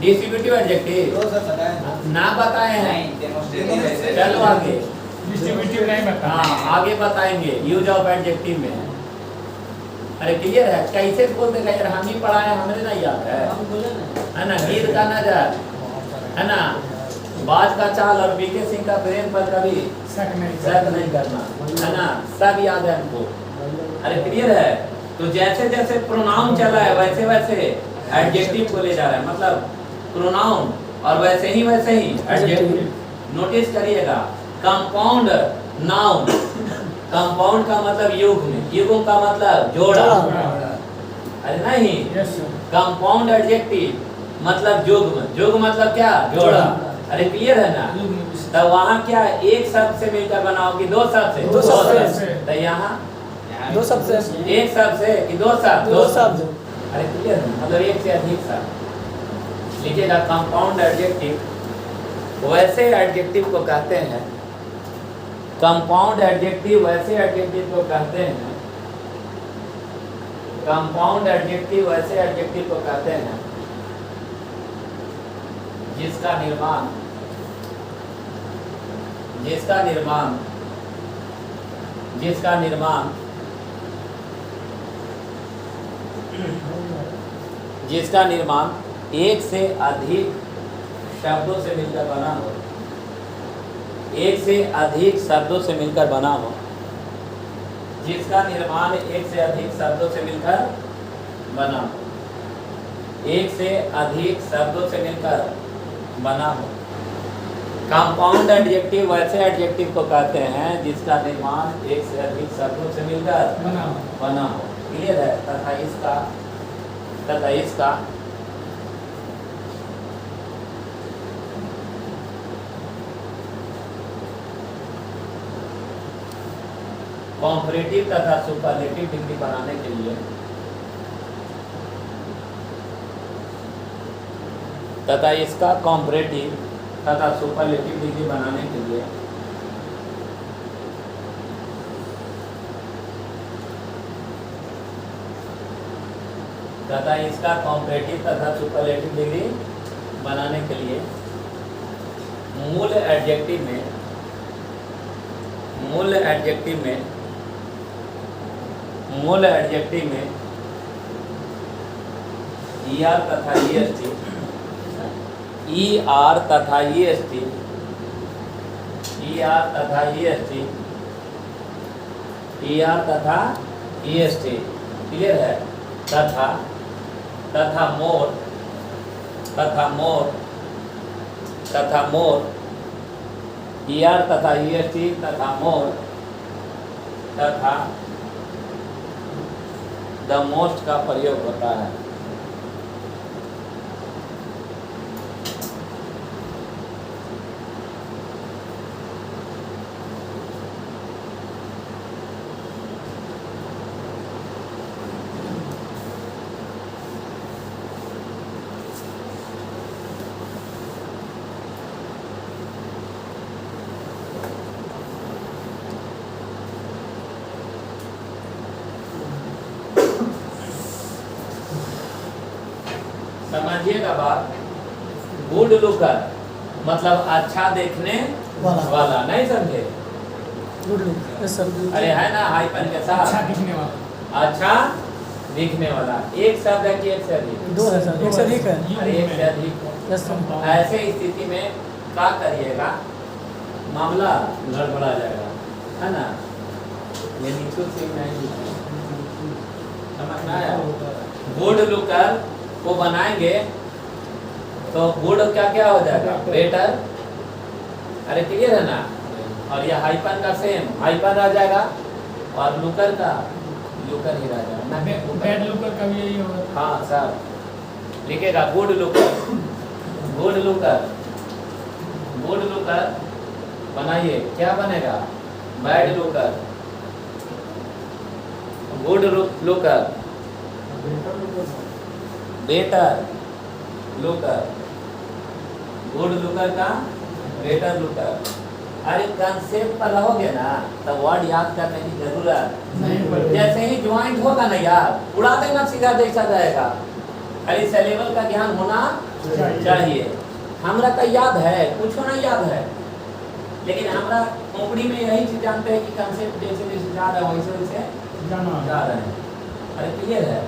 डिस्ट्रीब्यूटिव एडजेक्टिव तो सर बताए हैं ना बताए हैं नहीं डेमोस्ट्रेटिव ऐसे चलो आगे डिस्ट्रीब्यूटिव नहीं बता। हाँ आगे बताएंगे यूज ऑफ एडजेक्टिव में अरे क्लियर है कैसे बोल देगा यार हम ही पढ़ाए हमरे नहीं याद है हम बोले ना है ना हीर का नजर है ना बाज का चाल और बीके सिंह का प्रेम पर कभी शक नहीं शक नहीं करना है ना सब याद है हमको अरे क्लियर है तो जैसे जैसे प्रोनाउन चला है वैसे वैसे एडजेक्टिव को ले जा रहा है मतलब प्रोनाउन और वैसे ही एडजेक्टिव नोटिस करिएगा कंपाउंड नाउन कंपाउंड का मतलब युग्म का मतलब जोड़ा अरे नहीं यस सर। कंपाउंड एडजेक्टिव मतलब युग्म मतलब क्या जोड़ा अरे क्लियर है ना तब वहाँ क्या एक शब्द से मिलकर बनाओ कि दो शब्द से दो शब्द से। तो यहाँ दो शब्द एक शब्द से कि दो शब्द दो शब्द अरे क्लियर है मतलब एक से अधिक शब्द लीजिएगा कंपाउंड एडजेक्टिव वैसे एडजेक्टिव को कहते हैं कंपाउंड एडजेक्टिव वैसे एडजेक्टिव को कहते हैं कंपाउंड एडजेक्टिव वैसे एडजेक्टिव को कहते हैं जिसका निर्माण एक से अधिक शब्दों से मिलकर बना हो एक से अधिक शब्दों से मिलकर बना हो जिसका निर्माण एक से अधिक शब्दों से मिलकर बना हो एक से अधिक शब्दों से मिलकर बना हो कंपाउंड एडजेक्टिव वैसे एडजेक्टिव को कहते हैं जिसका निर्माण एक से अधिक शब्दों से मिलकर बना हो क्लियर है तथा इसका कॉम्परेटिव तथा सुपरलेटिव डिग्री बनाने के लिए तथा इसका कॉम्परेटिव तथा सुपरलेटिव डिग्री बनाने के लिए तथा इसका कॉम्परेटिव तथा सुपरलेटिव डिग्री बनाने के लिए मूल एडजेक्टिव में ER तथा EST ER तथा EST क्लियर है तथा मोर ER तथा EST तथा मोर तथा द मोस्ट का प्रयोग होता है समझिएगा बात गुड लुकर मतलब अच्छा देखने वाला नहीं समझे गुड लुक यस सर अरे है ना हाइपन के अच्छा साथ दिखने वाला। अच्छा दिखने वाला एक शब्द है कि एक से अधिक दो है सर एक से अधिक है अरे एक से अधिक यस सर ऐसे स्थिति में क्या करिएगा मामला गड़बड़ा जाएगा है ना ये नीचू से नहीं समझ में आया गुड लुकर को बनाएंगे तो गुड क्या क्या हो जाएगा? बेटर। अरे क्लियर है ना? और ये हाइपन का सेम हाइपन रह जाएगा और लुकर का लुकर ही रह जाएगा ना। बैड लुकर का भी यही होगा। हाँ सर, लिखेगा good looker, good looker, good looker बनाइए, क्या बनेगा? Bad looker, good looker, better looker, good looker का बेटर लुकर। अरे कंसेप्ट पर रहोगे ना तो वर्ड याद करने की जरूरत नहीं पड़ेगी। जैसे ही ज्वाइंट होगा ना यार, उड़ा देना सीधा जैसा जाएगा। अरे इस लेवल का ज्ञान होना चाहिए। हमरा तो याद है, कुछ नहीं याद है, लेकिन हमरा खोपड़ी में यही चीज जानते हैं कि कंसेप्ट जैसे जैसे जा रहा है वैसे वैसे जा रहे हैं। अरे क्लियर है?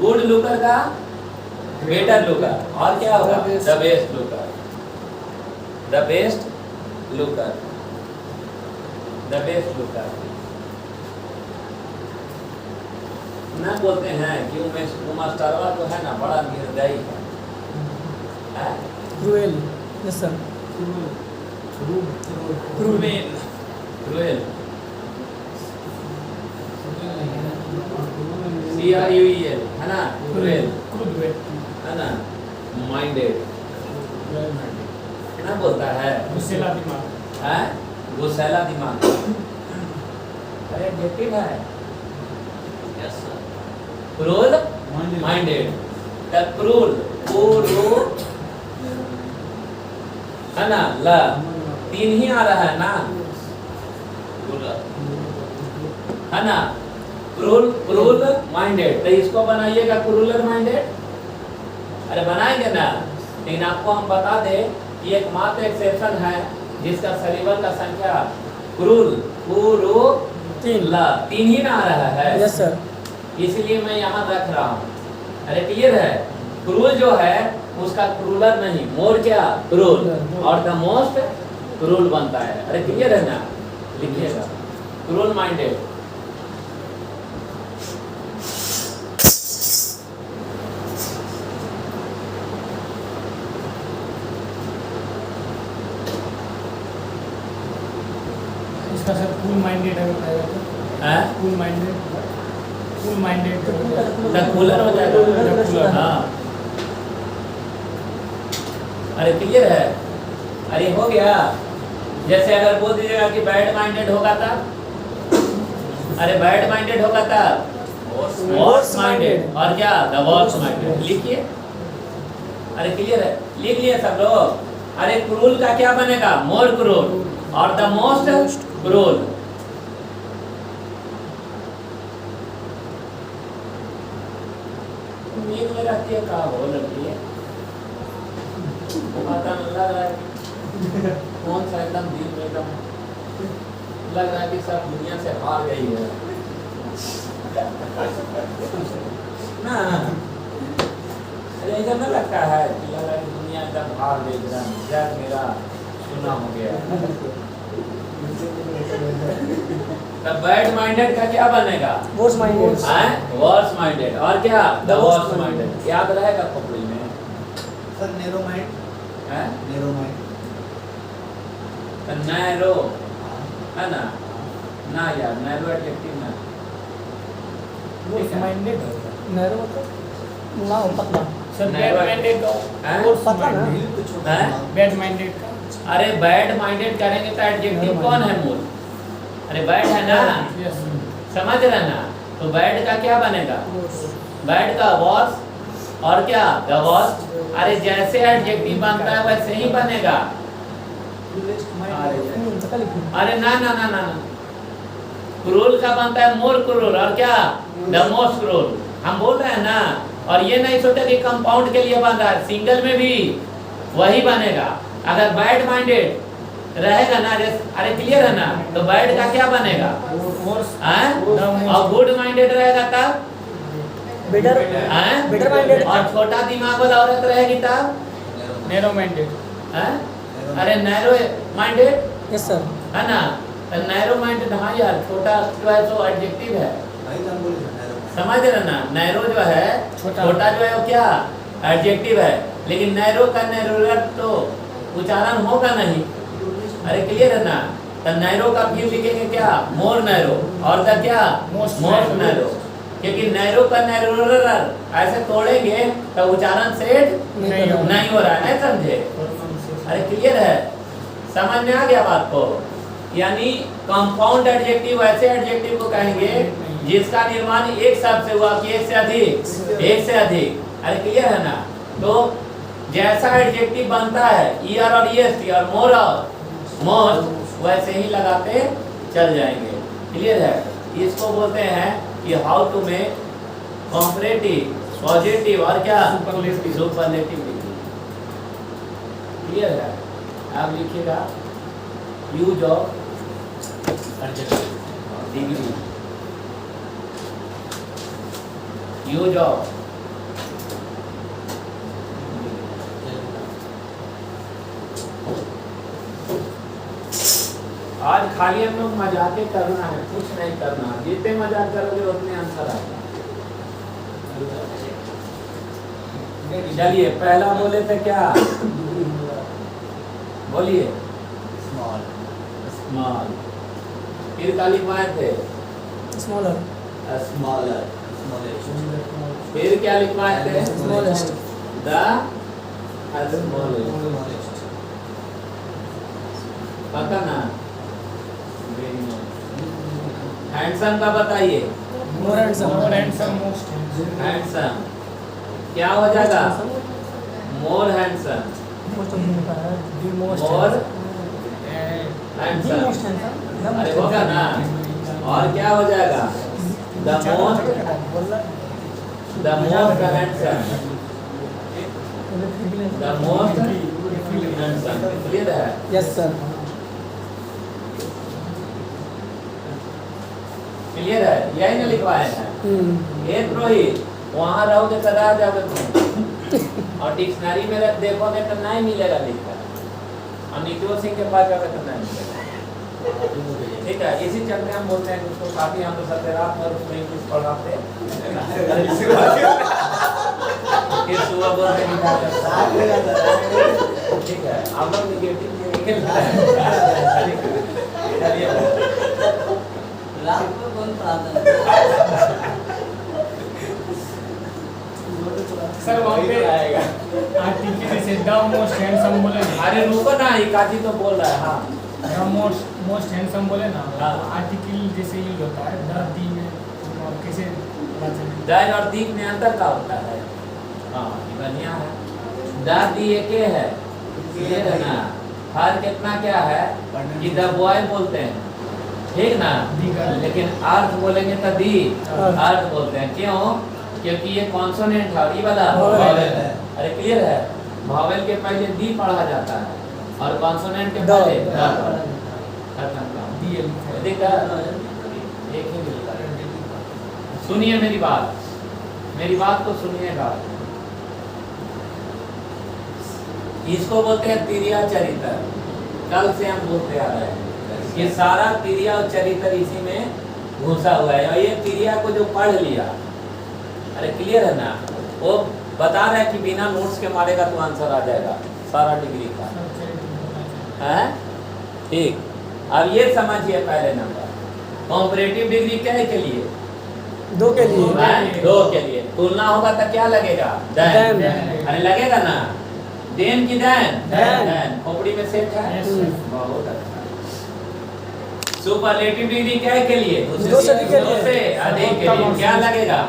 गुड लुकर का बेटर लुकर, और क्या होगा? The best looker, the best looker, the best looker. ना बोलते हैं कि उमेशवा तो है ना बड़ा निर्दयी है। Cruel. Yes sir. Cruel, cruel, CRUEL है ना? क्रूएल है ना? माइंडेड ना बोलता है, गुस्सेला दिमाग। है गुस्सैला दिमाग। अरे एडजेक्टिव है। Yes sir. क्रूर माइंडेड, द क्रूर क्रूर है ना? ला तीन ही आ रहा है ना, है ना? क्रूर क्रूर माइंडेड, तो इसको बनाइएगा क्रूरर माइंडेड। अरे बनाएंगे ना, लेकिन आपको हम बता दें कि एक मात्र एक्सेप्शन है जिसका सिलेबल का संख्या क्रूर क्रूर तीन ही ना आ रहा है। Yes sir. इसलिए मैं यहाँ रख रहा हूँ। अरे क्लियर है? क्रूर जो है उसका क्रूरर नहीं, मोर क्या? क्रूर, और द मोस्ट क्रूर बनता है। अरे क्लियर है ना? लिखिएगा क्रूर माइंडेड। इसका सर कूल माइंडेड है बताया था। हैं? Cool minded, cool minded the cooler हो जाएगा। The cooler. हाँ। अरे क्लियर है? अरे हो गया। जैसे अगर बोल दीजिएगा कि बैड माइंडेड होगा तब, अरे बैड माइंडेड होगा तब वर्स माइंडेड, और क्या? The worse minded. लिखिए। अरे क्लियर है? लिख लिए सब लोग? अरे क्रूल का क्या बनेगा? मोर क्रूल, और द मोस्ट क्रूल। नींद में रहती है कहाँ हो लड़की है? पता नहीं लग रहा है कौन सा एकदम दिल में एकदम लग रहा है कि सब दुनिया से हार गई है ना। अरे ऐसा ना लगता है कि लग रहा है कि दुनिया एकदम हार गई, एकदम जग मेरा सुना हो गया। तब बैड माइंडेड का क्या बनेगा? Worse minded. हैं? वर्स माइंडेड, और क्या? The worse minded. याद रहेगा खोपड़ी में? सर नैरो माइंड, हैं? Narrow mind. नैरो है ना? ना यार, नैरो एडजेक्टिव ना। वर्स माइंडेड होगा। नैरो मतलब ना पतला। सर बैड माइंडेड का हैं? वर्स पता ना? दिल तो छोटा हैं? दिमाग। बैड माइंडेड का। अरे बैड माइंडेड करेंगे तो एडजेक्टिव कौन है मूल? अरे बैड है ना, यस। समझ रहे ना? तो बैड का क्या बनेगा? बैड का वॉस, और क्या? The worse. अरे जैसे एडजेक्टिव बनता है वैसे ही बनेगा। अरे ना ना ना ना ना, क्रूर का बनता है मोर क्रूर, और क्या? द मोस्ट क्रूर। हम बोल रहे हैं ना, और ये नहीं सोचे कि कंपाउंड के लिए बन रहा है, सिंगल में भी वही बनेगा। अगर बैड माइंडेड रहेगा ना, अरे क्लियर है ना? तो बैड का क्या बनेगा? हैं? और गुड माइंडेड रहेगा तब बेटर हैं? Better minded. और छोटा दिमाग वाला औरत रहेगी तब नैरो माइंडेड। हैं? अरे नैरो माइंडेड यस सर। है ना? तो नैरो माइंडेड, हाँ यार, छोटा जो है सो एडजेक्टिव है, भाई तो हम बोले सर नैरो माइंड। समझ रहे ना? नैरो जो है छोटा। छोटा जो है वो क्या? एडजेक्टिव है, लेकिन नैरो का नैरोलर तो उच्चारण होगा नहीं। अरे क्लियर है ना? तो नैरो का फिर लिखेंगे क्या? मोर नैरो। और द क्या? Most most narrow। नैरो। क्योंकि नैरो का नैरोलर ऐसे तोड़ेंगे तो उच्चारण सेट नहीं हो रहा है, नहीं समझे? अरे क्लियर है? समझ में आ गया बात को? यानी कंपाउंड एडजेक्टिव ऐसे एडजेक्टिव को कहेंगे जिसका निर्माण एक शब्द से हुआ कि एक से अधिक, एक से अधिक। अरे क्लियर है ना? तो जैसा एडजेक्टिव बनता है ईयर और ईएसटी और मोर और मोस्ट, वैसे ही लगाते चल जाएंगे। क्लियर है? इसको बोलते हैं कि how to make comparative, positive और क्या सुपरलेटिव डिग्री। क्लियर है? आप लिखिएगा use of degree, use of आज खाली हम लोग मजाक करना है, कुछ नहीं करना। जितने मजाक करोगे उतने आंसर आएगा। चलिए पहला बोले थे क्या? बोलिए स्मॉल। फिर का लिखवाए थे? स्मॉलर। स्मॉलर। फिर क्या लिखवाए थे? स्मॉलेस्ट। The smallest. पता ना? हैंडसम का बताइए। More handsome. More handsome, most handsome. Handsome क्या हो जाएगा? More handsome. मोस्ट होता है the most more the handsome. Most handsome. अरे होगा ना? और क्या हो जाएगा? The most handsome. The most handsome. Clear है? Yes sir. क्लियर है? यही ना लिखवाए हैं? एक रोहित वहाँ रहोगे तो रह जाओगे तुम, और डिक्शनरी में देखोगे तो नहीं मिलेगा लिखा। और नित्यो सिंह के पास जाओगे तो नहीं मिलेगा। ठीक है? इसी चक्कर हम बोलते हैं कि उसको काफी हम लोग सत्यरात और उसमें इंग्लिश पढ़ाते फिर सुबह बोलते ठीक है? हम लोग निगेटिव रात में कौन पढ़ाता है? सर वहाँ पे आएगा। आर्टिकल जैसे द मोस्ट हैंडसम बोले ना, अरे रुको ना, एकाची तो बोल रहा है। हाँ द मोस्ट हैंडसम बोले ना, हाँ। आर्टिकल जैसे यूज होता है द दी में, और कैसे पता चले? दैन और दीप में अंतर का होता है। हाँ ये बढ़िया है। द दी एक है, क्लियर है ना? हर कितना क्या है कि द बॉय बोलते हैं, ठीक ना? लेकिन अर्थ बोलेंगे तो दी अर्थ बोलते हैं। क्यों? क्योंकि ये कॉन्सोनेंट है और ये वाला वॉवेल है। अरे क्लियर है? वॉवेल के पहले दी पढ़ा जाता है और कॉन्सोनेंट के पहले द पढ़ा जाता है। देखा? एक ही मिलता है। सुनिए मेरी बात को सुनिएगा। इसको बोलते हैं तिरिया चरित्र। कल से हम बोलते आ रहे हैं ये सारा तिरिया और चरित्र इसी में घुसा हुआ है। और ये तिरिया को जो पढ़ लिया, अरे क्लियर है ना? वो बता रहे हैं कि बिना नोट्स के मारेगा तो आंसर आ जाएगा सारा डिग्री का, है? ठीक। अब ये समझिए पहले नंबर कॉम्परेटिव डिग्री क्या के लिए? दो के लिए। दो के लिए। तुलना होगा तो क्या लगेगा? दैन। अरे लगेगा ना? देन की दैन? दैन। खोपड़ी में सेट है। Yes, बहुत अच्छा। सुपरलेटिव डिग्री क्या के लिए? दो से अधिक के लिए। दो से अधिक के लिए क्या लगेगा?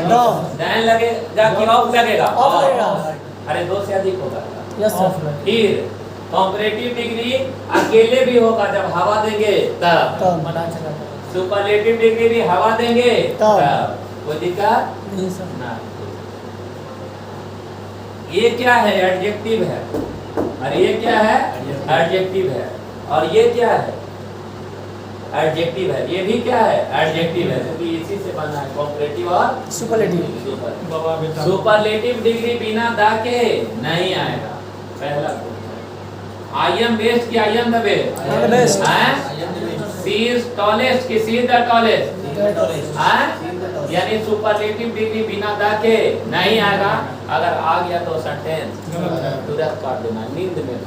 दो। दैन लगेगा कि ऑफ लगेगा? ऑफ लगेगा। अरे दो से अधिक होगा। Yes sir. फिर कॉम्परेटिव डिग्री अकेले भी होगा जब हवा देंगे तब। पता चला। सुपरलेटिव डिग्री भी हवा देंगे तब। कोई दिक्कत नहीं सर। ना। ये क्या है? एडजेक्टिव है। और ये क्या है? एडजेक्टिव है। और ये क्या है? एडजेक्टिव है। ये भी क्या है? एडजेक्टिव है। क्योंकि इसी से बना है कॉम्परेटिव और सुपरलेटिव। बाबा बेटा सुपरलेटिव डिग्री बिना दा के नहीं आएगा। पहला आई एम बेस्ट की I am the best? I am the best. She is tallest की सी इज द टॉलेस्ट? यानी सुपरलेटिव डिग्री बिना दा के नहीं आएगा। अगर आ गया तो सेंटेंस गलत है। तुरंत काट देना नींद में।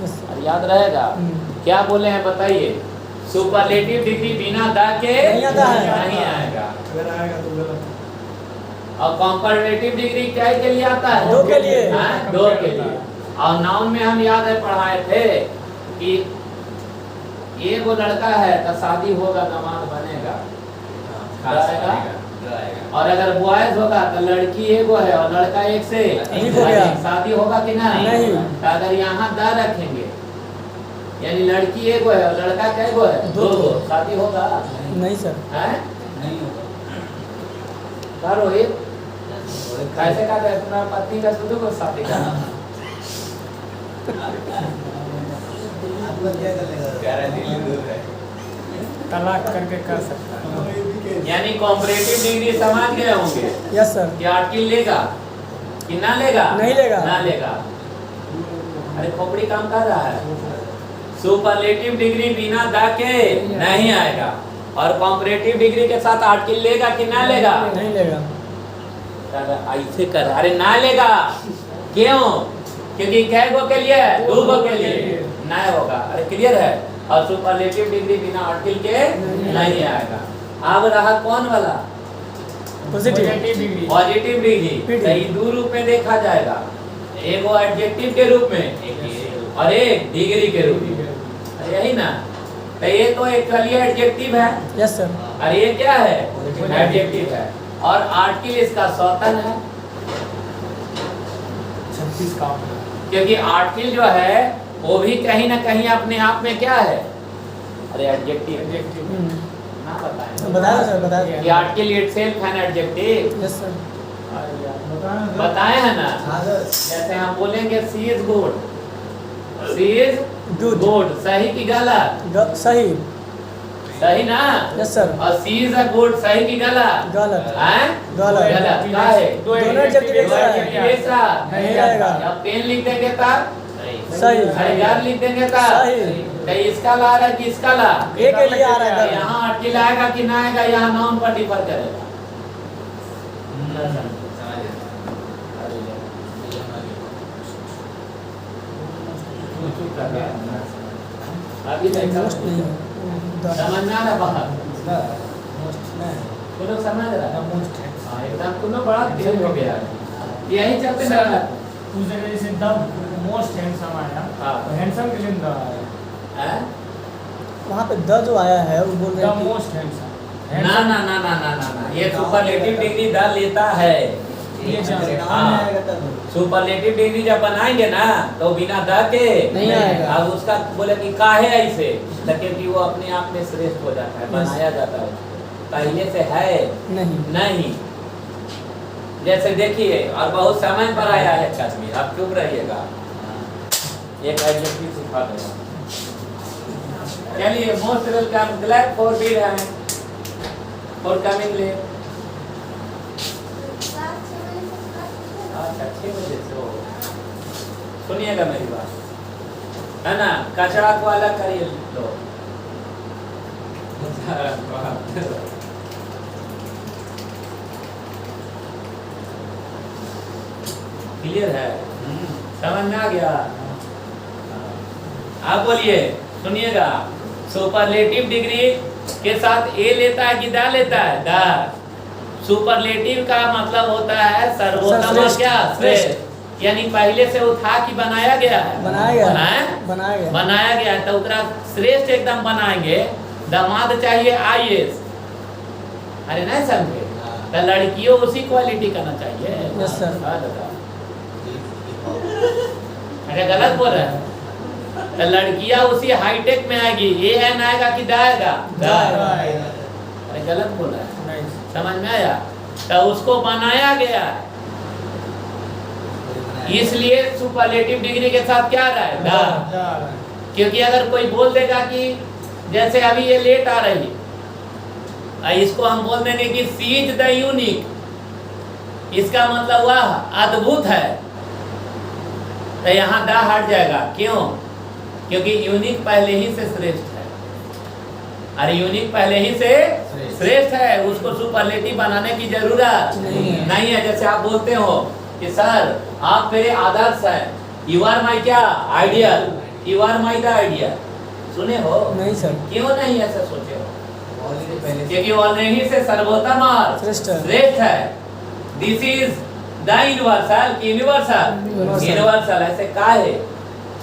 यस और याद रहेगा हम्म। क्या बोले हैं बताइए। सुपरलेटिव डिग्री बिना दा के नहीं आता है। नहीं आएगा। अगर आएगा तो गलत है। और कंपैरेटिव डिग्री क्या के लिए आता है? दो के लिए। हाँ, दो के लिए। और नाउन में हम याद है पढ़ाए थे कि ये वो लड़का है तो शादी होगा दामाद बनेगा। आएगा। और अगर बॉयज होगा तो लड़की एगो है और लड़का एक से अधिक हो गया। शादी होगा कि नहीं। तो अगर यहाँ दा रखेंगे यानी लड़की एगो है और लड़का क्या एगो है? दो। दो शादी होगा? नहीं सर हैं? नहीं होगा। का रोहित कैसे का है तुम्हारा पत्नी का शुद्ध को शादी का आपका क्या करेगा? तलाक करके कर सकता है। यानी कॉम्परेटिव डिग्री समझ गए होंगे यस सर कि आर्टिकल लेगा कि ना लेगा? नहीं लेगा। ना लेगा। अरे खोपड़ी काम कर रहा है। सुपरलेटिव डिग्री बिना दा के नहीं आएगा और कॉम्परेटिव डिग्री के साथ आर्टिकल लेगा कि ना लेगा? नहीं लेगा ऐसे कर अरे ना लेगा क्यों? क्योंकि कै गो के लिए? दो गो के लिए ना होगा। अरे क्लियर है। और सुपरलेटिव डिग्री बिना आर्टिकल के नहीं आएगा। अब रहा कौन वाला? Positive degree. Positive degree. PD। तो ये दो रूप में देखा जाएगा। एक वो एडजेक्टिव के रूप में और एक डिग्री के रूप में। यही ना। तो ये तो एक्चुअली एडजेक्टिव है यस सर और ये क्या है? एडजेक्टिव है। और आर्टिकल इसका स्वतंत्र है 36 काम है। क्योंकि आर्टिकल जो है वो भी कहीं ना कहीं अपने आप में क्या है? अरे एडजेक्टिव Adjective। ना बताएं बताया सर बताया कि आर्टिकल इटसेल्फ है एडजेक्टिव। यस सर बताए हैं ना। हाँ सर। जैसे हम बोलेंगे she is good. She is Good। Good सही की गलत? सही सही ना। यस सर और सी इज अ गुड सही की गलत? गलत हैं? गलत गलत क्या है? दोनों adjective एक साथ है। ये साथ नहीं आएगा। अब पेन लिख देंगे तब सही अरे घर लिख देंगे तब सही तो इसका ला रहा है कि इसका ला? एक के लिए आ रहा है यहाँ आर्टिकल आएगा कि ना आएगा? यहाँ नाउन पर डिफर करेगा। अभी मोस्ट नहीं है समझ में आ रहा बाहर तुम लोग समझ रहा है? मोस्ट है। हाँ, एकदम तुम लोग बड़ा तेज हो गया यही चलते ना। उस जगह जैसे द मोस्ट हैंडसम आया हाँ। तो हैंडसम के लिए द आया। हैं? वहाँ पे द जो आया है वो बोल रहे द हैं कि मोस्ट हैंडसम। ना ना ना ना ना ना ना ये सुपरलेटिव डिग्री द लेता है। ये जान हाँ। सुपरलेटिव डिग्री जब बनाएंगे ना तो बिना द के नहीं आएगा। अब उसका बोले कि काहे ऐसे तो क्योंकि वो अपने आप में श्रेष्ठ हो जाता है बनाया जाता है पहले से है नहीं नहीं। जैसे देखिए और बहुत समय पर आया है कश्मीर आप चुप रहिएगा एक एडजेक्टिव सिखा दूंगा। चलिए most welcome glad for be रहे हैं फॉर कमिंग लेट। अच्छा 6 बजे से हो सुनिएगा मेरी बात है ना। कचरा को अलग करिए लो क्लियर है समझ में आ गया। आप बोलिए सुनिएगा सुपरलेटिव डिग्री के साथ ए लेता है कि दा लेता है? दा। सुपरलेटिव का मतलब होता है सर्वोत्तम और क्या? श्रेष्ठ। यानी पहले से उठा कि बनाया गया है? बनाया गया हैं? बनाया गया बनाया गया है तो उतना श्रेष्ठ एकदम बनाएंगे। दामाद चाहिए IAS। अरे नहीं समझे तो लड़कियों उसी क्वालिटी का ना चाहिए। यस सर हाँ दादा अरे गलत बोल रहे हैं तो लड़कियां उसी हाईटेक में आएगी। ये एन आएगा कि दा आएगा? दा आएगा। अरे गलत बोल रहा है नहीं समझ में आया। तो उसको बनाया गया है इसलिए सुपरलेटिव डिग्री के साथ क्या रहा है? दा। क्योंकि अगर कोई बोल देगा कि जैसे अभी ये लेट आ रही है इसको हम बोल देंगे कि सी इज द यूनिक इसका मतलब वह अद्भुत है तो यहाँ दा हट जाएगा। क्यों? क्योंकि यूनिक पहले ही से श्रेष्ठ है। अरे यूनिक पहले ही से श्रेष्ठ है, उसको सुपरलेटिव बनाने की जरूरत नहीं है। जैसे आप बोलते हो कि सर आप मेरे आदर्श हैं, यू आर माई क्या ideal, you are my the ideal, सुने हो? नहीं सर। क्यों नहीं ऐसा सोचे हो? ऑलरेडी पहले क्योंकि ऑलरेडी से सर्वोत्तम और श्रेष्ठ है। This is the universal, universal universal ऐसे का है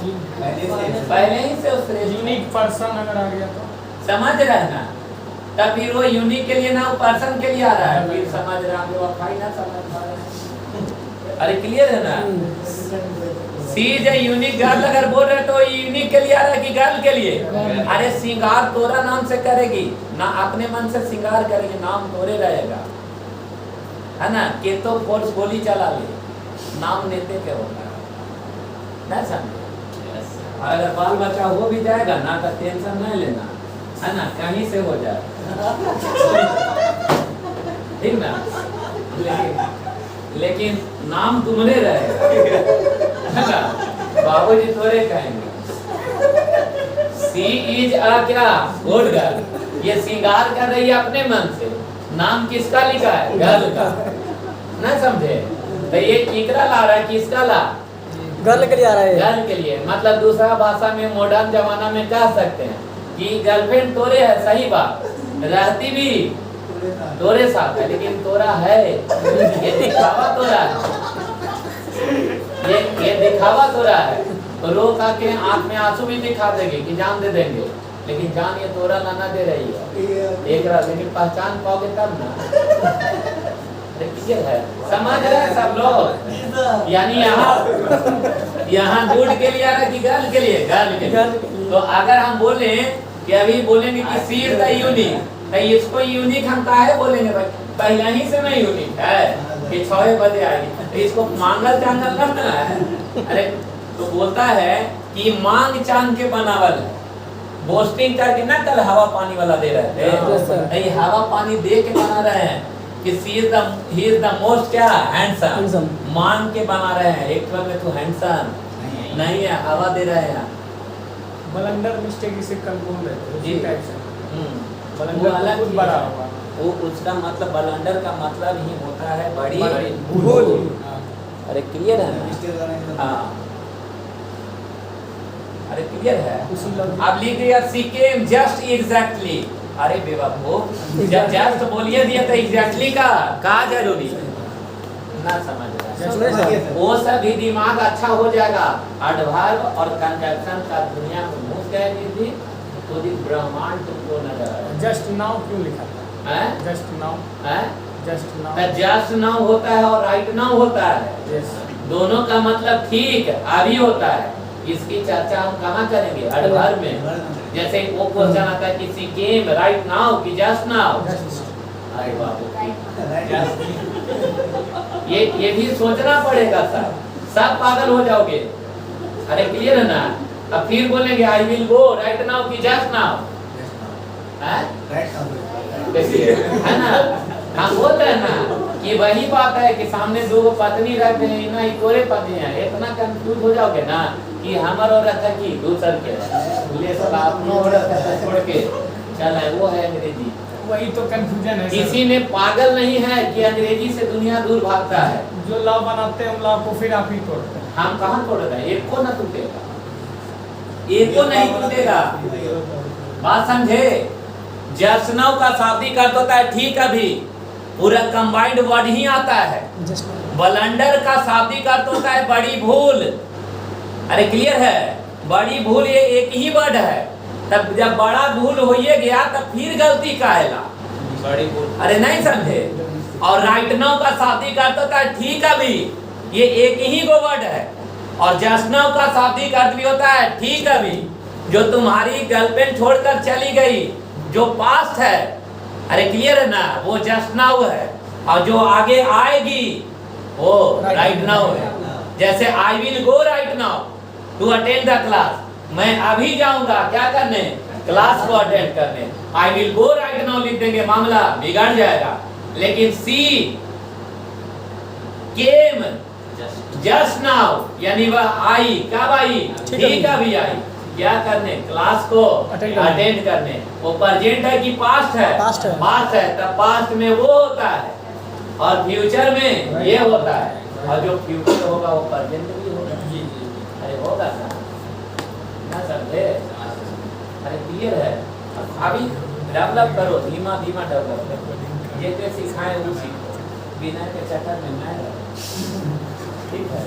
पहले ही से उस यूनिक पर्सन अगर आ गया तो समझ रहे हैं ना, तब फिर वो यूनिक के लिए ना पर्सन के लिए आ रहा है, फिर समझ रहे हैं आप ना समझ पा रहे हैं। अरे क्लियर है ना? सी इज ए यूनिक गर्ल अगर बोल रहे तो यूनिक के लिए आ रहा है कि गर्ल के लिए? अरे श्रृंगार तोरा नाम से करेगी ना, अपने मन से श्रृंगार करेगी, नाम तोरे रहेगा, है ना? के तो फोर्स गोली चला ले, नाम लेते के होगा ना, समझे? अगर बाल बच्चा हो भी जाएगा ना तो टेंशन नहीं लेना, है ना, कहीं से हो जाए, ठीक ना? लेकिन नाम तुम्हारे रहेगा, है ना? बाबूजी तोरे कहेंगे। सी इज आ क्या गुड गर्ल, ये श्रृंगार कर रही है अपने मन से, नाम किसका लिखा है? गर्ल का, ना समझे? तो ये किकरा ला रहा है, किसका ला? गर्ल के लिए आ रहा है। गर्ल के लिए, मतलब दूसरा भाषा में मॉडर्न जमाना में कह सकते हैं कि गर्लफ्रेंड तोरे है, सही बात, रहती भी तोरे साथ है, लेकिन तोरा है, ये दिखावा तोरा है, ये दिखावा तोरा है। तो रो का के आंख में आंसू भी दिखा देंगे कि जान दे देंगे, लेकिन जान ये तोरा लाना दे रही है एक रात, लेकिन पहचान पाओगे तब ना। है समझ रहे सब लोग? यानी यहाँ गुड के लिए आ रहा है कि गर्ल के लिए? गर्ल के लिए। तो अगर हम बोले कि अभी बोलेंगे कि सी इज द यूनिक, तो इसको यूनिक हम काहे बोलेंगे भाई? पहले ही से मैं यूनिक है कि 6 बजे आएगी, तो इसको मांगल चांगल करना है। अरे तो बोलता है कि मांग चांग के बनावल है, बोस्टिंग करके ना कल हवा पानी वाला दे रहे थे, ये हवा पानी दे के बना रहे हैं कि he is the most क्या हैंडसम, मान के बना रहे हैं, एक्चुअल में तो हैंडसम नहीं है, हवा दे रहे हैं। बलंडर मिस्टेक इसे कल बोल रहे थे जी। उसी टाइप से। वो बलंडर अलग बहुत चीज बड़ा है। होगा। वो उसका मतलब बलंडर का मतलब ही होता है बड़ी भूल। अरे क्लियर है ना? हाँ अरे क्लियर है। उसी लफ्ज अब लिख दिया सी केम जस्ट एग्जैक्टली, अरे बेवकूफो, जब जस्ट बोलिए दिया तो एग्जैक्टली का जरूरी ना समझ रहा है। वो सब भी दिमाग अच्छा हो जाएगा। एडवर्ब और कंजंक्शन का दुनिया में घुस गए निधि तो दी ब्रह्मांड तुमको नजर आएगा। जस्ट नाउ क्यों लिखा था? हैं? जस्ट नाउ, हैं? Just now. जस्ट नाउ होता है और राइट नाउ होता है, यस, दोनों का मतलब ठीक अभी होता है। इसकी चर्चा हम कहाँ करेंगे? एडवर्ब में। जैसे वो क्वेश्चन आता है कि सी केम राइट नाउ कि जस्ट नाउ। अरे बाबू ये भी सोचना पड़ेगा सर, सब पागल हो जाओगे। अरे क्लियर है ना? अब फिर बोलेंगे आई विल गो राइट नाउ कि जस्ट नाउ, है ना? हम बोल रहे हैं ना कि वही बात है कि सामने दो पत्नी रहते हैं ना, तोरे पत्नी है, इतना कंफ्यूज हो जाओगे ना कि हमारा औरत है कि दूसर के ले सब अपना औरत छोड़ के चल है, वो है अंग्रेजी। वही तो कंफ्यूजन है। किसी ने पागल नहीं है कि अंग्रेजी से दुनिया दूर भागता है। जो लॉ बनाते हैं उन लॉ को फिर आप ही तोड़ते हैं। हम कहाँ तोड़ रहे हैं? एक को ना टूटेगा, एक को नहीं टूटेगा। बात समझे? जस्ट नाउ का शाब्दिक अर्थ होता है ठीक अभी, पूरा कंबाइंड वर्ड ही आता है। बलंडर का शाब्दिक अर्थ होता है बड़ी भूल। अरे क्लियर है? बड़ी भूल ये एक ही वर्ड है, तब जब बड़ा भूल हो ये गया तब फिर गलती काहेला? बड़ी भूल। अरे नहीं समझे? और राइट नाउ का शाब्दिक अर्थ होता है ठीक अभी, ये एक ही गो वर्ड है। और जस्ट नाउ का शाब्दिक अर्थ भी होता है ठीक अभी, जो तुम्हारी गर्लफ्रेंड छोड़कर चली गई, जो पास्ट है। अरे क्लियर है ना? वो जस्ट नाउ है, और जो आगे आएगी वो राइट नाउ है। जैसे I will go right now to attend the class, मैं अभी जाऊंगा क्या करने? क्लास को अटेंड करने। I will go right now लिख देंगे, मामला बिगड़ जाएगा। लेकिन सी केम जस्ट नाउ, यानी वह आई, कब आई? ठीक अभी आई। क्या करने, क्लास को Attend करने। अटेंड करने। वो प्रेजेंट है कि पास्ट है? Past है। पास्ट है, तब पास्ट में वो होता है और फ्यूचर में ये होता है, और जो फ्यूचर होगा वो प्रेजेंट में भी होगा। जी जी अरे होगा ना समझे? अरे क्लियर है? अभी डेवलप करो, धीमा धीमा डेवलप करो, ये जो सिखाए वो सीखो, बिना के चक्कर में ना रहो। ठीक है?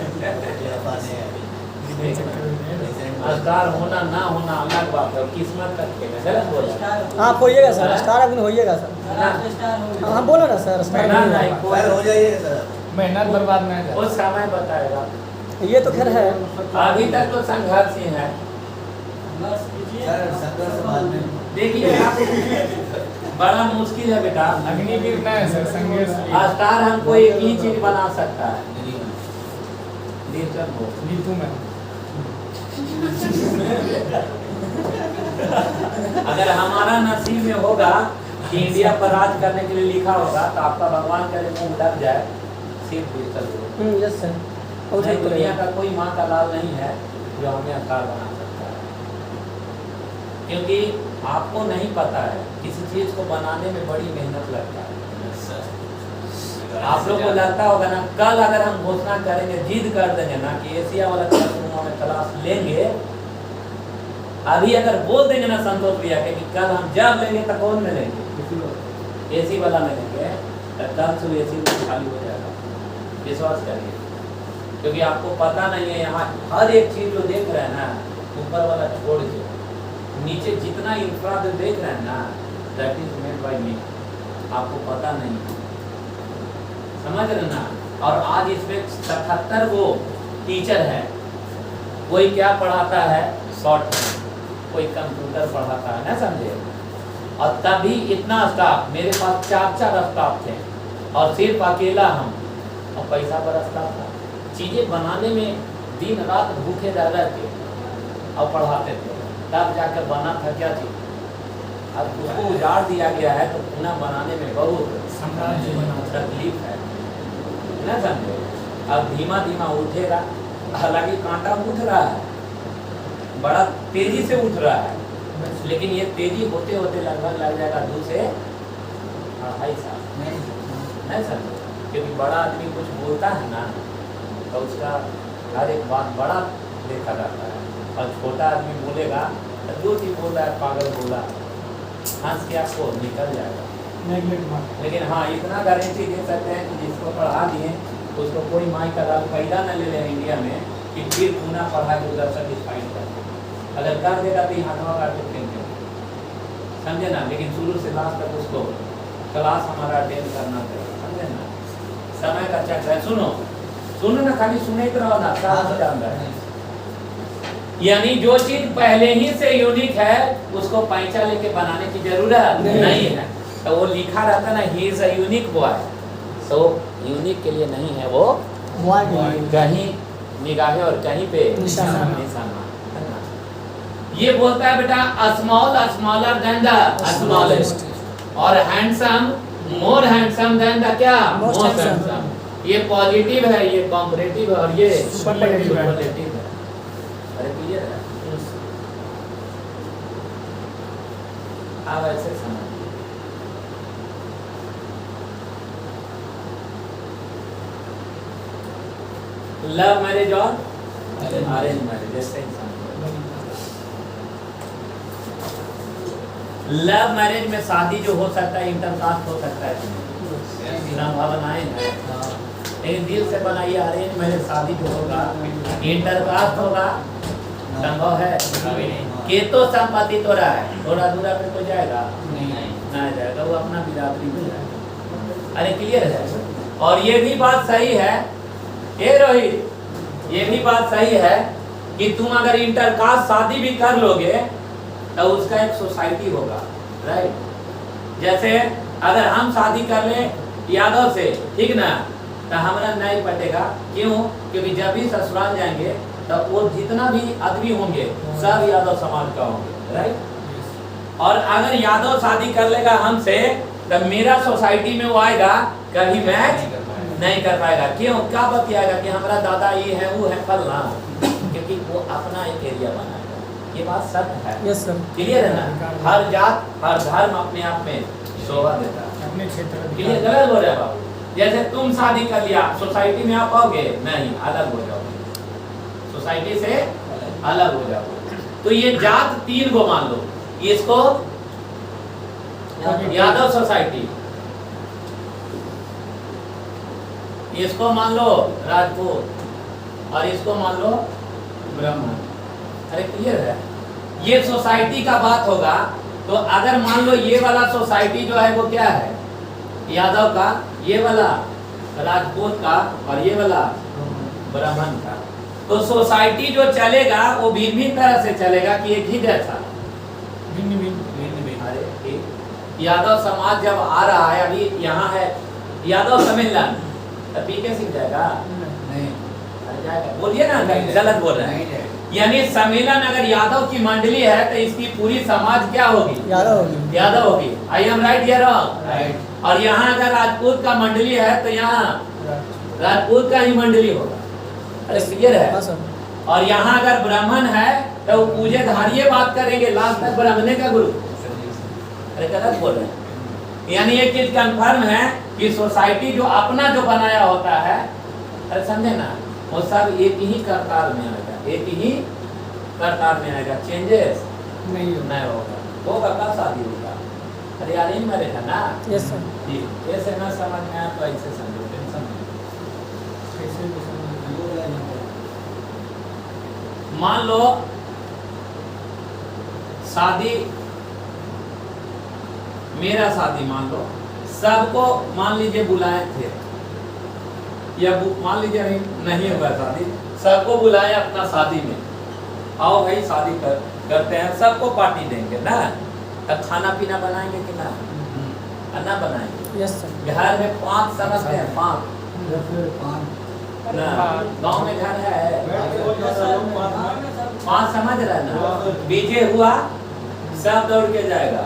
अस्कार होना ना होना अलग बात है, किस्मत का खेल है। गलत बोला? आप होइएगा सर, स्टार अभी होइएगा सर। स्टार हाँ बोलो ना सर, स्टार ना, होइएगा। नहीं, सर हो जाइए सर। मेहनत बर्बाद ना वो जाए। समय बताएगा। ये तो खैर है। अभी तक तो संघर्ष ही है। सर संघर्ष बाद में। देखिए आप, बड़ा मुश्किल है बेटा। अग्निवीर ना है सर, संघर्ष भी। स्टार हमको एक ही चीज बना सकता है, नीतू को। नीतू में अगर हमारा नसीब में होगा कि इंडिया पर राज करने के लिए लिखा होगा, तो आपका भगवान करे मुंह लग जाए, सिर्फ बेहतर हो। Yes sir. नहीं, दुनिया का कोई माँ का लाल नहीं है जो हमें स्टार बना सकता है, क्योंकि आपको नहीं पता है किसी चीज को बनाने में बड़ी मेहनत लगता है। आप लोग को लगता होगा ना, कल अगर हम घोषणा करेंगे, जिद कर देंगे ना कि एशिया वाला क्लासरूम में क्लास लेंगे, अभी अगर बोल देंगे ना संतोष भैया के कि कल हम जब लेंगे तो कौन में लेंगे, एसी वाला में लेंगे, तो कल से एसी खाली हो जाएगा। विश्वास करिए, क्योंकि आपको पता नहीं है, यहाँ हर एक चीज जो देख रहे हैं ना, ऊपर वाला छोड़ के नीचे जितना इंफ्रा जो देख रहे हैं ना, दैट इज मेड बाय मी। आपको पता नहीं, समझ रहे ना? और आज इसमें 77 वो टीचर है, कोई क्या पढ़ाता है, शॉर्ट में, कोई कंप्यूटर पढ़ाता है, ना समझे? और तभी इतना स्टाफ, मेरे पास 4 स्टाफ थे और सिर्फ अकेला हम, और पैसा बरसता था। चीज़ें बनाने में दिन रात भूखे रह रहे थे और पढ़ाते थे, तब जाकर बना था क्या चीज़। अब उसको उजाड़ दिया गया है, तो पुनः बनाने में बहुत साम्राज्य बना। तकलीफ है, ना समझे? अब धीमा धीमा उठेगा, हालांकि कांटा उठ रहा है, बड़ा तेजी से उठ रहा है, लेकिन ये तेजी होते होते लगभग लग जाएगा 2 से 2.5 साल, नहीं समझे? क्योंकि बड़ा आदमी कुछ बोलता है ना, तो उसका हर एक बात बड़ा देखा जाता है, और छोटा आदमी बोलेगा तो जो चीज बोल रहा है पागल बोला, हंस के आपको निकल जाएगा। नेगलेक्ट मार। लेकिन हाँ, इतना गारंटी दे सकते हैं कि जिसको पढ़ा दिए उसको कोई माई का लाल पैदा न ले ले इंडिया में, कि फिर पुनः पढ़ा के उधर सेटिस्फाइड कर। अगर कर देगा तो हाथवा काट के फेंक देगा, समझे ना? लेकिन शुरू से लास्ट तक उसको क्लास हमारा अटेंड करना चाहिए, समझे ना? समय का चक्र है। सुनो ना, खाली सुने तो रहो ना, सारा जानता है। यानी जो चीज पहले ही से यूनिक है, उसको पैंचा लेके बनाने की जरूरत नहीं है। तो वो लिखा रहता ना, he is a unique boy, so unique के लिए नहीं है वो कहीं निगाहें और कहीं पे निशाना। है ना? ये बोलता है बेटा small smaller than the smallest, और handsome more handsome than the क्या Most मोस्ट handsome। हैंडसम। ये पॉजिटिव है, ये कॉम्परेटिव है, और ये Superlative है। सुपरलेटिव है। अरे क्लियर है? अब ऐसे समझ, लव मैरिज और अरेंज मैरिज जैसे लव मैरिज में शादी जो हो सकता है इंटरकास्ट हो सकता है, संभावनाएं हैं, लेकिन दिल से बनाइए। अरेंज मैरिज शादी जो होगा इंटरकास्ट होगा, संभव है? के तो संपत्ति तो रहा है, थोड़ा दूरा पे तो जाएगा ना जाएगा, वो अपना बिरादरी में जाएगा। अरे क्लियर है? और ये भी बात सही है, ए रोहित, ये भी बात सही है कि तुम अगर इंटरकास्ट शादी भी कर लोगे तो उसका एक सोसाइटी होगा, राइट? जैसे अगर हम शादी कर ले यादव से, ठीक ना, तो हमारा नहीं पटेगा। क्यों? क्योंकि जब भी ससुराल जाएंगे तो वो जितना भी आदमी होंगे सब यादव समाज का होंगे, राइट? और अगर यादव शादी कर लेगा हमसे, तो मेरा सोसाइटी में वो आएगा, कभी मैच नहीं कर पाएगा। क्यों? क्या बतियाएगा कि हमारा दादा ये है, वो है, फलना, क्योंकि वो अपना एक एरिया बनाएगा। ये बात सत्य है। Yes sir. क्लियर है ना? हर जात हर धर्म अपने आप में शोभा देता है। अपने क्षेत्र क्लियर? गलत बोल रहे हैं बाबू। जैसे तुम शादी कर लिया, सोसाइटी में आप पाओगे नहीं, अलग हो जाओगे, सोसाइटी से अलग हो जाओगे। तो ये जात 3 को मान लो, इसको यादव सोसाइटी, इसको मान लो राजपूत, और इसको मान लो ब्राह्मण। अरे क्लियर है? ये सोसाइटी का बात होगा। तो अगर मान लो ये वाला सोसाइटी जो है वो क्या है, यादव का, ये वाला राजपूत का, और ये वाला ब्राह्मण का, तो सोसाइटी जो चलेगा वो भिन्न भिन्न तरह से चलेगा कि एक ही जैसा? भिन्न भिन्न। अरे ठीक। यादव समाज जब आ रहा है, अभी यहाँ है यादव सम्मेलन, तो पीके सीख जाएगा? नहीं अरे जाएगा। बोलिए ना, गलत बोल रहे हैं। नहीं यानी सम्मेलन अगर यादव की मंडली है तो इसकी पूरी समाज क्या होगी? यादव होगी। यादव होगी। आई एम राइट या रॉन्ग? राइट। और यहाँ अगर राजपूत का मंडली है तो यहाँ राजपूत का ही मंडली होगा। अरे क्लियर है? हाँ सर। और यहाँ अगर ब्राह्मण है तो वो पूजे धारिये बात करेंगे, लास्ट तक ब्राह्मणे का गुरु। अरे गलत बोल रहे हैं। यानी एक चीज कंफर्म है कि सोसाइटी जो अपना जो बनाया होता है, अरे समझे ना, वो सब एक ही करतार में आएगा, एक ही करतार में आएगा, चेंजेस नहीं होगा। होगा का शादी होगा। अरे यार इन मेरे है ना? Yes sir. जी, ऐसे ना समझ में आया तो ऐसे समझो, टेंशन नहीं। कैसे भी समझ मान लो शादी, मेरा शादी मान लो, सबको मान लीजिए बुलाए थे, या मान लीजिए नहीं हुआ शादी, सबको बुलाए अपना शादी में, आओ भाई शादी करते हैं, सबको पार्टी देंगे ना, तब खाना पीना बनाएंगे कि ना? ना बनाएंगे। Yes sir. घर में 5 समझते हैं, 5 ना, गाँव में घर है 5 समझ रहे ना? बीजे हुआ सब दौड़ के जाएगा।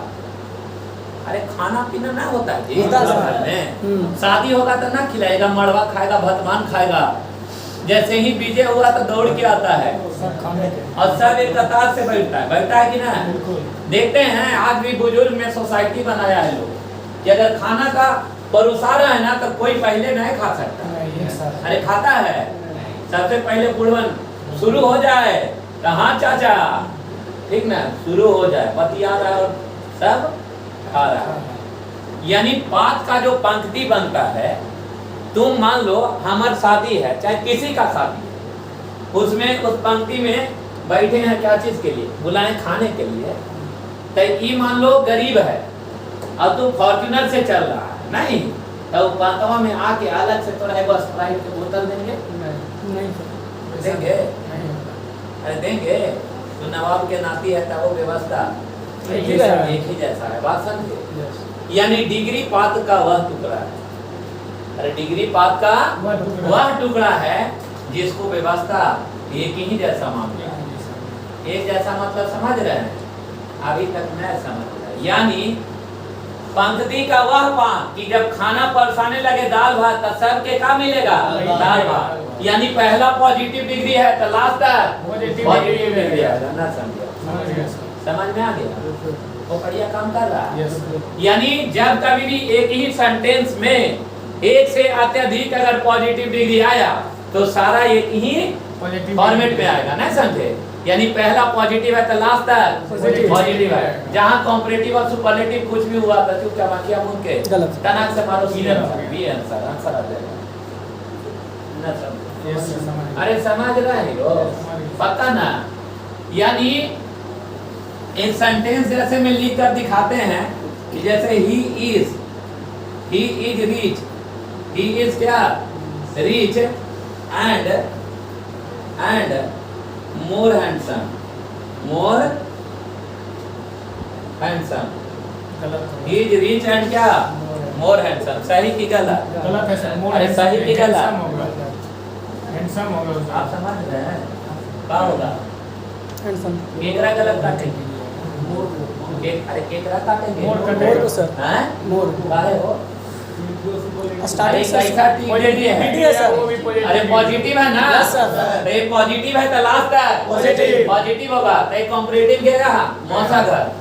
अरे खाना पीना ना होता है जी होता है घर में। शादी होगा तो ना खिलाएगा, मड़वा खाएगा, भतमान खाएगा। जैसे ही बीजे हुआ तो दौड़ के आता है सब खाने के। और सब एक कतार से बैठता है कि ना? बिल्कुल। देखते हैं आज भी बुजुर्ग में सोसाइटी बनाया है लोग कि अगर खाना का परोसा रहा है ना तो कोई पहले नहीं खा सकता। नहीं, एक साथ। अरे खाता है सबसे पहले पुरवन शुरू हो जाए तो हाँ चाचा, ठीक ना, शुरू हो जाए, बतिया रहा है और सब खा रहा है। यानी बात का जो पंक्ति बनता है, तुम मान लो हमारी शादी है, चाहे किसी का शादी है, उसमें उस पंक्ति में बैठे हैं क्या चीज के लिए? बुलाए खाने के लिए। तो ये मान लो गरीब है और तुम फॉर्च्यूनर से चल रहा है, नहीं तो पंक्तवा में आके अलग से थोड़ा एक स्प्राइट की बोतल देंगे? नहीं सर। देंगे? नहीं होता। अरे देंगे। तो नवाब के नाती है तो वो व्यवस्था एक ही है। एक ही जैसा है। बात समझे? यस। यानी डिग्री पात का वह टुकड़ा है। अरे डिग्री पात का वह टुकड़ा है जिसको व्यवस्था एक ही जैसा मान लिया। एक जैसा मतलब समझ रहे हैं? अभी तक मैं समझ रहा। यानी पंक्ति का वह पान कि जब खाना परोसाने लगे दाल भात तो सबके क्या मिलेगा? दाल भात। यानी पहला पॉजिटिव डिग्री है तो लास्ट पॉजिटिव डिग्री है। ना समझ समझ में आ गया? वो बढ़िया काम कर रहा है। यानी जब कभी भी एक ही सेंटेंस में एक से अत्यधिक अगर पॉजिटिव डिग्री आया तो सारा एक ही फॉर्मेट में आएगा, नहीं समझे? यानी पहला पॉजिटिव है तो लास्ट तक पॉजिटिव है। जहां कॉम्परेटिव और सुपरलेटिव कुछ भी हुआ तो चुपचाप बाकिया मुन के गलत। तनाक से मारो बी आंसर आ जाएगा। ना समझ? अरे समझ रहे हो? पता ना? यानी एक सेंटेंस जैसे में लिख कर दिखाते हैं कि जैसे he is rich, he is क्या? Rich and more handsome, he is rich and क्या? More handsome. सही की गलत? गलत है सर। अरे सही की गलत? हैंडसम होगा। आप समझ रहे हैं? क्या होगा? हैंडसम। केकरा गलत काटेंगे? अरे केकरा काटेंगे? मोर मोर को सर। हैं? मोर। काहे हो? अरे स्टार्टिंग से कैसा टीडीडी है? है सर। वो भी पॉजिटिव अरे पॉजिटिव है ना? Yes, sir. तो ये पॉजिटिव है तो लास्ट है Positive. पॉजिटिव होगा तो ये कॉम्परेटिव क्या रहा मौसा घर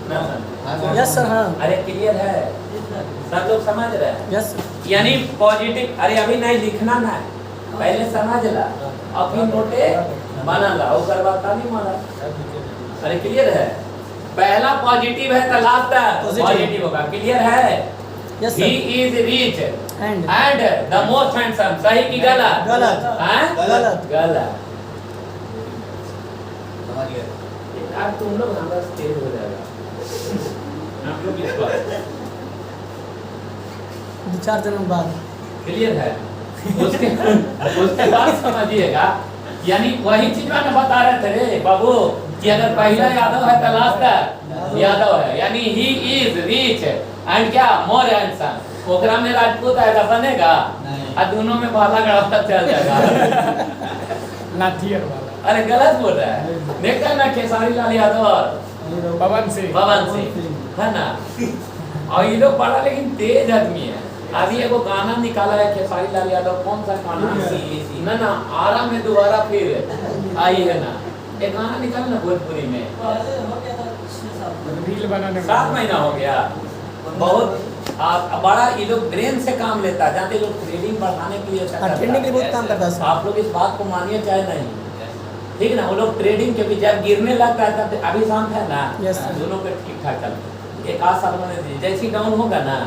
ना सर? यस सर हाँ अरे क्लियर है सब लोग समझ रहे हैं यस यानी पॉजिटिव अरे अभी नहीं लिखना ना है पहले समझ ला अभी नोटे बना ला और बात का नहीं माना अरे क्लियर है पहला पॉजिटिव है तो लास्ट Positive. पॉजिटिव होगा क्लियर है yes he sir is rich and and the most handsome सही की गलत गलत हैं? गलत गलत समझ गए यार तुम लोग हमारा स्टेज हो जाएगा आप लोग इस बात 2-4 जन्म बाद क्लियर है उसके बाद समझिएगा यानी वही चीज मैंने बता रहे थे रे बाबू कि अगर पहला यादव है तो लास्ट यादव है यानी ही इज रिच एंड क्या मोर हैंडसम ओकरा में राजपूत आएगा बनेगा नहीं। और दोनों में बाला गड़ा चल जाएगा लाठियर वाला अरे गलत बोल रहा है देखा ना खेसारी लाल यादव और पवन सिंह पवन सिंह है ना और ये लोग बड़ा लेकिन तेज आदमी है अभी एगो गाना निकाला है खेसारी लाल यादव कौन सा गाना ना ना आरा में दोबारा फिर आई है ना एक गाना निकाला ना भोजपुरी में रील बनाने 7 महीना हो गया बहुत बड़ा ये लोग ब्रेन से काम लेता है जानते लोग ट्रेडिंग बढ़ाने के लिए अच्छा ट्रेंडिंग के लिए बहुत काम करता है सर आप लोग इस बात को मानिए चाहे नहीं ठीक ना वो लोग ट्रेडिंग क्योंकि जब गिरने लगता है तब अभी शांत है ना Yes, sir. दोनों का ठीक ठाक चलता है एक आध साल में जैसे ही डाउन होगा ना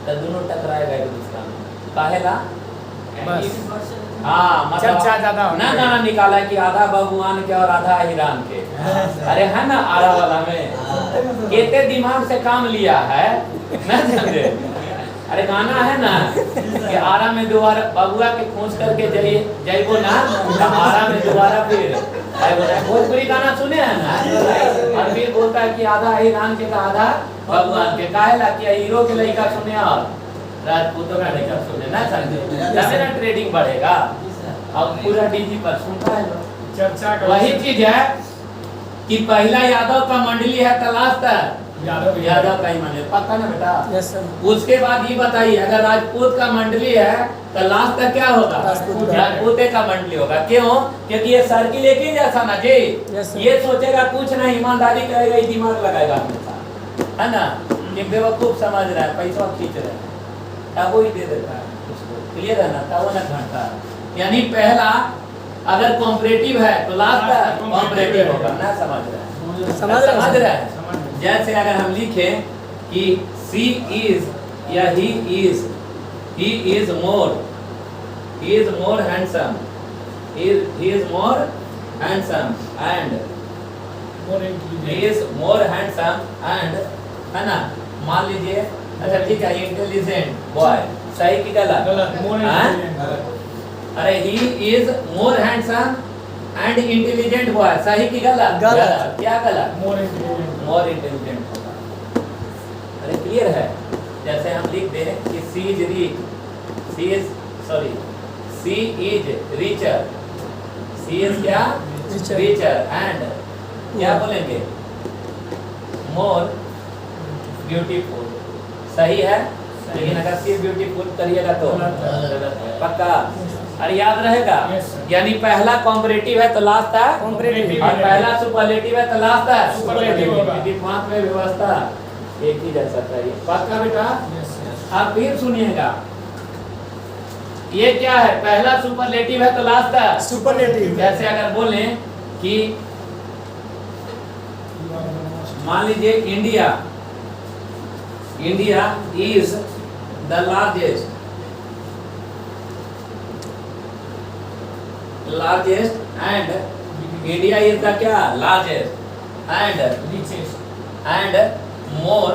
तो दोनों टकराएगा एक दूसरा में काहेला बस हाँ चर्चा ज्यादा होती ना है। ना निकाला कि आधा भगवान के और आधा ईरान के अरे है ना आरा वाला में केते दिमाग से काम लिया है ना समझे अरे गाना है ना कि आरा में दोबारा बबुआ के खोज करके जाइए जाइबो ना तो आरा में दोबारा फिर आइबो ना भोजपुरी गाना सुने हैं ना और फिर बोलता है कि आधा ईरान के का आधा भगवान के काहेला कि हीरो के लड़का सुने और राजपूतों का लड़का सुने ना समझे तभी ना ट्रेडिंग बढ़ेगा अब पूरा डीजी पर सुनता है लोग चर्चा का वही चीज है कि पहला यादव का मंडली है तलाश तक यादव का ही मंडली पक्का ना बेटा यस सर उसके बाद ये बताइए अगर राजपूत का मंडली है तो लास्ट तक क्या होगा राजपूत का। राजपूते का मंडली होगा क्यों क्योंकि ये सर्किल एक ही जैसा ना जी Yes, sir. ये सोचेगा कुछ नहीं ईमानदारी करेगा ये दिमाग लगाएगा हमेशा है ना कि बेवकूफ समझ रहा है पैसा खींच रहा है तब वो ही दे देता है उसको क्लियर है ना तब वो ना घंटा यानी पहला अगर कॉम्परेटिव है तो लास्ट कॉम्परेटिव होगा ना समझ रहा है समझ रहे हैं समझ रहा है जैसे अगर हम लिखें कि सी इज या he is more handsome he is more handsome and he is more handsome and है ना मान लीजिए अच्छा ठीक है इंटेलिजेंट बॉय सही की गलत हाँ? अरे he is more handsome and intelligent boy सही की गलत गलत। क्या गलत मोर इंटेलिजेंट मोर इंटेलिजेंट होगा अरे क्लियर है जैसे हम लिख दें कि she is richer C is क्या Richer. रिचर एंड क्या बोलेंगे मोर ब्यूटीफुल सही है लेकिन अगर सी ब्यूटीफुल करिएगा तो पक्का अरे याद रहेगा Yes, sir. यानी पहला कॉम्परेटिव है तो लास्ट है Comparative. और पहला सुपरलेटिव है तो लास्ट है Superlative होगा। दिमाग में व्यवस्था एक ही जैसा चाहिए पक्का बेटा आप फिर सुनिएगा ये क्या है पहला सुपरलेटिव है तो लास्ट है सुपरलेटिव जैसे अगर बोले कि मान लीजिए India is the largest and India is the क्या लार्जेस्ट एंड मोर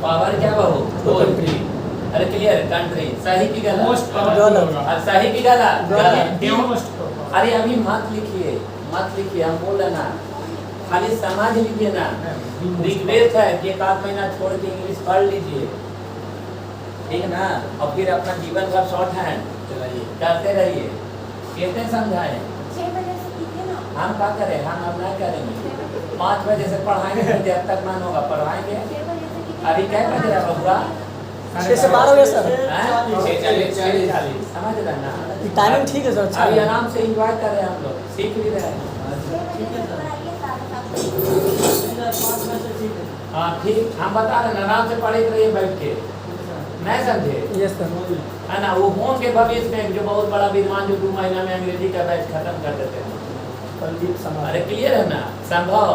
पावर क्या बहु कंट्री अरे क्लियर कंट्री सही की गलत मोस्ट गलत। और सही की गलत गलत। क्यों अरे अभी मत लिखिए हम बोल रहे ना खाली समझ लीजिए ना रिक्वेस्ट है कि एक आध महीना छोड़ के इंग्लिश पढ़ लीजिए ठीक ना और फिर अपना जीवन भर शॉर्ट हैंड करते रहिए कैसे समझाएं 6 बजे से कीजिए ना हम क्या करें हम अब नहीं करेंगे 5 बजे से पढ़ाएंगे तो जब तक मन होगा पढ़ाएंगे। अभी क्या बज रहा बबुआ? 6 से 12 बजे सर। हैं? 6:40 समझ रहे ना? टाइमिंग ठीक है सर, अच्छा अभी है। आराम से एंजॉय कर रहे हैं हम लोग, सीख भी रहे हैं। हाँ ठीक, हम बता रहे हैं आराम से पढ़े रहिए बैठ के, नहीं समझे? Yes sir. है ना? वो होंगे भविष्य में जो बहुत बड़ा विद्वान जो 2 महीना में अंग्रेजी का बैच खत्म कर देते हैं। अरे क्लियर है ना? संभव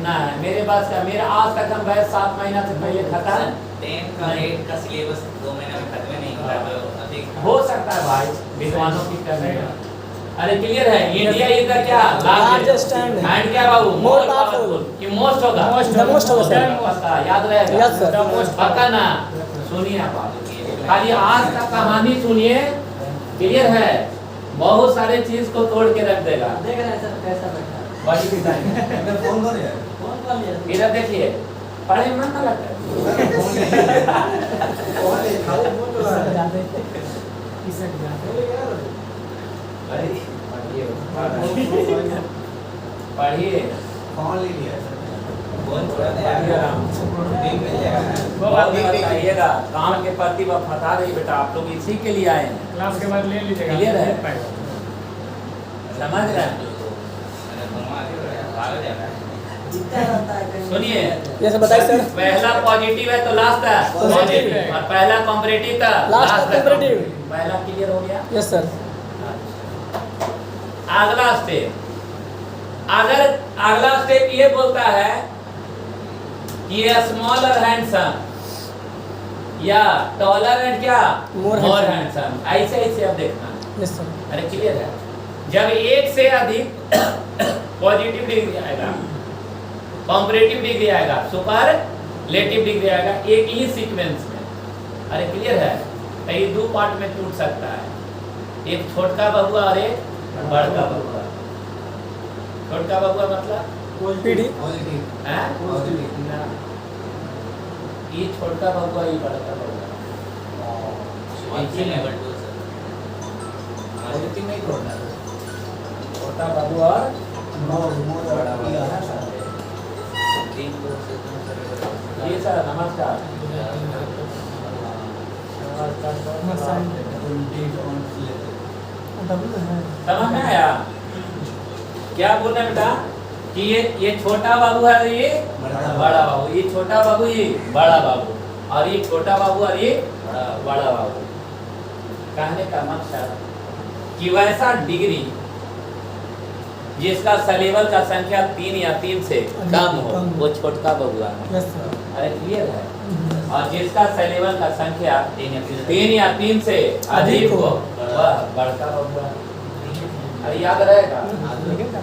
ना है मेरे पास का। मेरा आज तक हम बैच 7 महीना से पहले खत्म 10 का 8 का सिलेबस 2 महीने में खत्म नहीं होता है, तो अधिक हो सकता है भाई, विद्वानों की करने का। अरे क्लियर है? इंडिया इज द क्या Largest and एंड क्या बाबू more मोर पावरफुल कि मोस्ट होगा? The most होगा सर। पक्का याद रहेगा? Yes, sir. The most पक्का ना? सुनिए आप खाली आज का कहानी सुनिए, क्लियर है? बहुत सारे चीज को तोड़ के रख देगा। देख रहे हैं सर कैसा बैठा है। बड़ी डिजाइन मैं फोन कौन है? कौन कौन लिया? इधर देखिए, पढ़े में मन ना लगता है। फोन ले खाली फोन चला रहा है। अरे पढ़िए फोन ले लिया सर। कौन छोड़ा दे पढ़िए यार? आराम से। दिन मिल जाएगा। वो बात बताइएगा, काम के प्रति वह फता रही बेटा, आप लोग इसी के लिए आए हैं, क्लास के बाद ले लीजिएगा। Clear है? पाएगा। समझ रहे हैं? अरे घुमा के भाग जाएगा। जितना रहता है कहीं। सुनिए, ये सब बताइए सर। पहला पॉजिटिव है तो लास्ट है Positive पॉजिटिव, और पहला कॉम्परेटिव था Last लास्ट है comparative। पहला क्लियर हो गया। Yes sir. अगला स्टेप, अगर अगला स्टेप ये बोलता है कि स्मॉलर हैंडसम या टॉलर एंड क्या More मोर handsome। हैंडसम, ऐसे ऐसे अब देखना। Yes sir. अरे क्लियर है? जब एक से अधिक पॉजिटिव डिग्री आएगा, कॉम्परेटिव डिग्री आएगा, सुपरलेटिव डिग्री आएगा एक ही सीक्वेंस में। अरे क्लियर है? तो ये 2 पार्ट में टूट सकता है, एक छोटका बबुआ और एक बड़का बबुआ। छोटका बबुआ मतलब पीढ़ी। पॉजिटिव। हैं? पॉजिटिव। ना, ये छोटका बबुआ, ये बड़का बबुआ। अच्छे लेवल 2 सर। पॉजिटिव नहीं छोड़ना। छोटा बबुआ और मोर मोर बड़ा किया बबुआ। है सर। 3 2 से 3 सर। जी सर, नमस्कार। नमस्कार सर। समझ में आया क्या बोल रहे हैं बेटा? कि ये छोटा बाबू है, ये बड़ा बाबू, ये छोटा बाबू, ये बड़ा बाबू, और ये छोटा बाबू और ये बड़ा बाबू। कहने का मकसद कि वैसा डिग्री जिसका सेलेबल का संख्या 3 या 3 से कम हो वो छोटका बबुआ है। Yes sir. अरे क्लियर है? और जिसका सेलेबल का संख्या 3 या 3 से अधिक हो वह बड़का बबुआ। अरे याद रहेगा?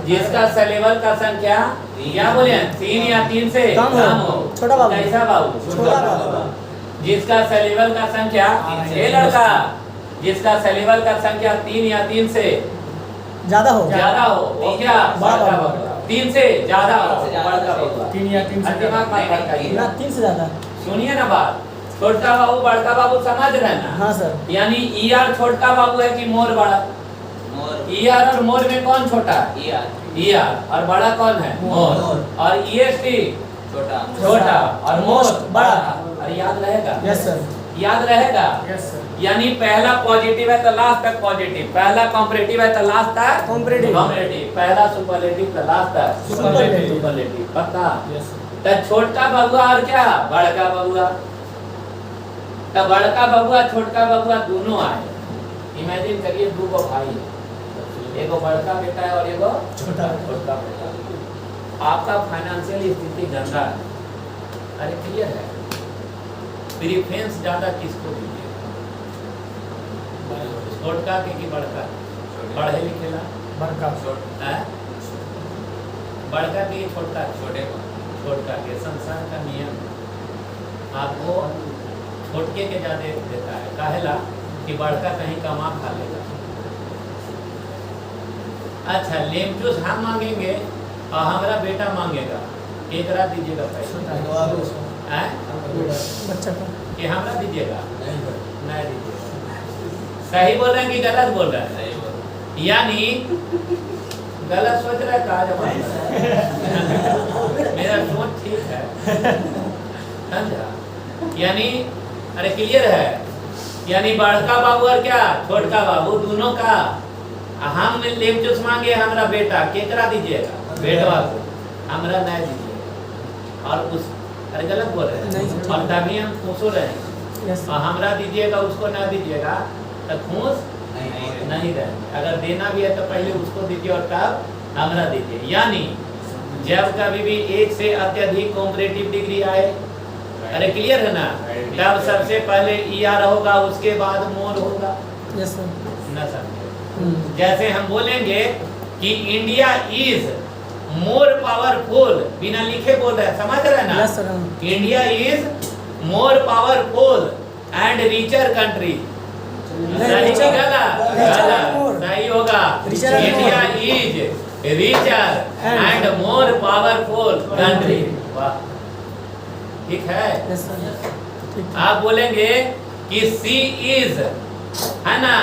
जिसका सेलेबल का संख्या क्या बोले 3 या 3 से कम हो, छोटा बाबू। कैसा बाबू? छोटा बाबू। जिसका सेलेबल का संख्या, ये लड़का जिसका सेलेबल का संख्या 3 या 3 से ज्यादा हो। वो क्या बड़ा बड़का बाबू। बबुआ। 3 से ज्यादा हो बड़का बबुआ। 3 या 3 से दिमाग मत भटकाइए। ना 3 से ज्यादा। सुनिए ना बात, छोटा बाबू बड़का बाबू समझ रहे हैं ना? हाँ सर। यानी ईआर छोटका बाबू है कि मोर बड़ा? मोर ईआर और मोर में कौन छोटा है? यार ईआर, और बड़ा कौन है? मोर। और ईएसटी छोटा छोटा और मोस्ट बड़ा। अरे याद रहेगा? Yes sir. याद रहेगा? Yes sir. यानी पहला पॉजिटिव है तो लास्ट तक पॉजिटिव, पहला कॉम्परेटिव है तो लास्ट तक Comparative। कॉम्परेटिव, पहला सुपरलेटिव तो लास्ट तक Superlative। सुपरलेटिव। पक्का? Yes sir. तो छोटका बबुआ और क्या बड़का बबुआ, तो बड़का बबुआ छोटका बबुआ दोनों आए। इमेजिन करिए 2 गो भाई है, एगो बड़का बेटा है और एगो छोटा। छोटका बेटा। आपका फाइनेंशियल स्थिति गंदा है, अरे क्लियर है? प्रीफरेंस ज्यादा किसको दीजिए? छोटका के कि बड़का? पढ़े लिखेला बड़का। है? बड़का के छोटका? छोटे को छोटका के। संसार का नियम आपको छोटके के ज्यादा देता है, काहेला कि बड़का कहीं कमा खा लेगा। अच्छा, लेम जूस हम मांगेंगे और हमारा बेटा मांगेगा, एकरा दीजिएगा पैसा? हैं? बच्चा का। कि हमरा दीजिएगा? नहीं दीजिएगा। सही बोल रहे हैं कि गलत बोल रहे हैं? सही बोल। यानी गलत सोच रहा है कहा मेरा सोच ठीक है, समझा? यानी अरे क्लियर है, यानी बड़का बाबू और क्या छोटका बाबू दोनों का हम लेम चूस मांगे हमरा बेटा केकरा दीजिएगा, बेटवा को हमरा नहीं दीजिएगा। और उस अरे गलत बोल रहे हैं, और तभी हम खुश हो रहे हैं। और हमरा दीजिएगा उसको ना दीजिएगा तो खुश नहीं रहेंगे। अगर देना भी है तो पहले उसको दीजिए और तब हमरा दीजिए। यानी जब कभी भी एक से अत्यधिक कॉम्परेटिव डिग्री आए, अरे क्लियर है ना, तब सबसे पहले ईआर होगा, उसके बाद मोर होगा। Yes sir. ना समझे? जैसे हम बोलेंगे कि इंडिया इज मोर पावरफुल, बिना लिखे बोल रहे हैं, समझ रहे हैं ना? Yes sir. India is more powerful and richer country. सही होगा। India is richer and more powerful country. वाह, ठीक है। Yes sir. आप बोलेंगे कि सी इज, है ना,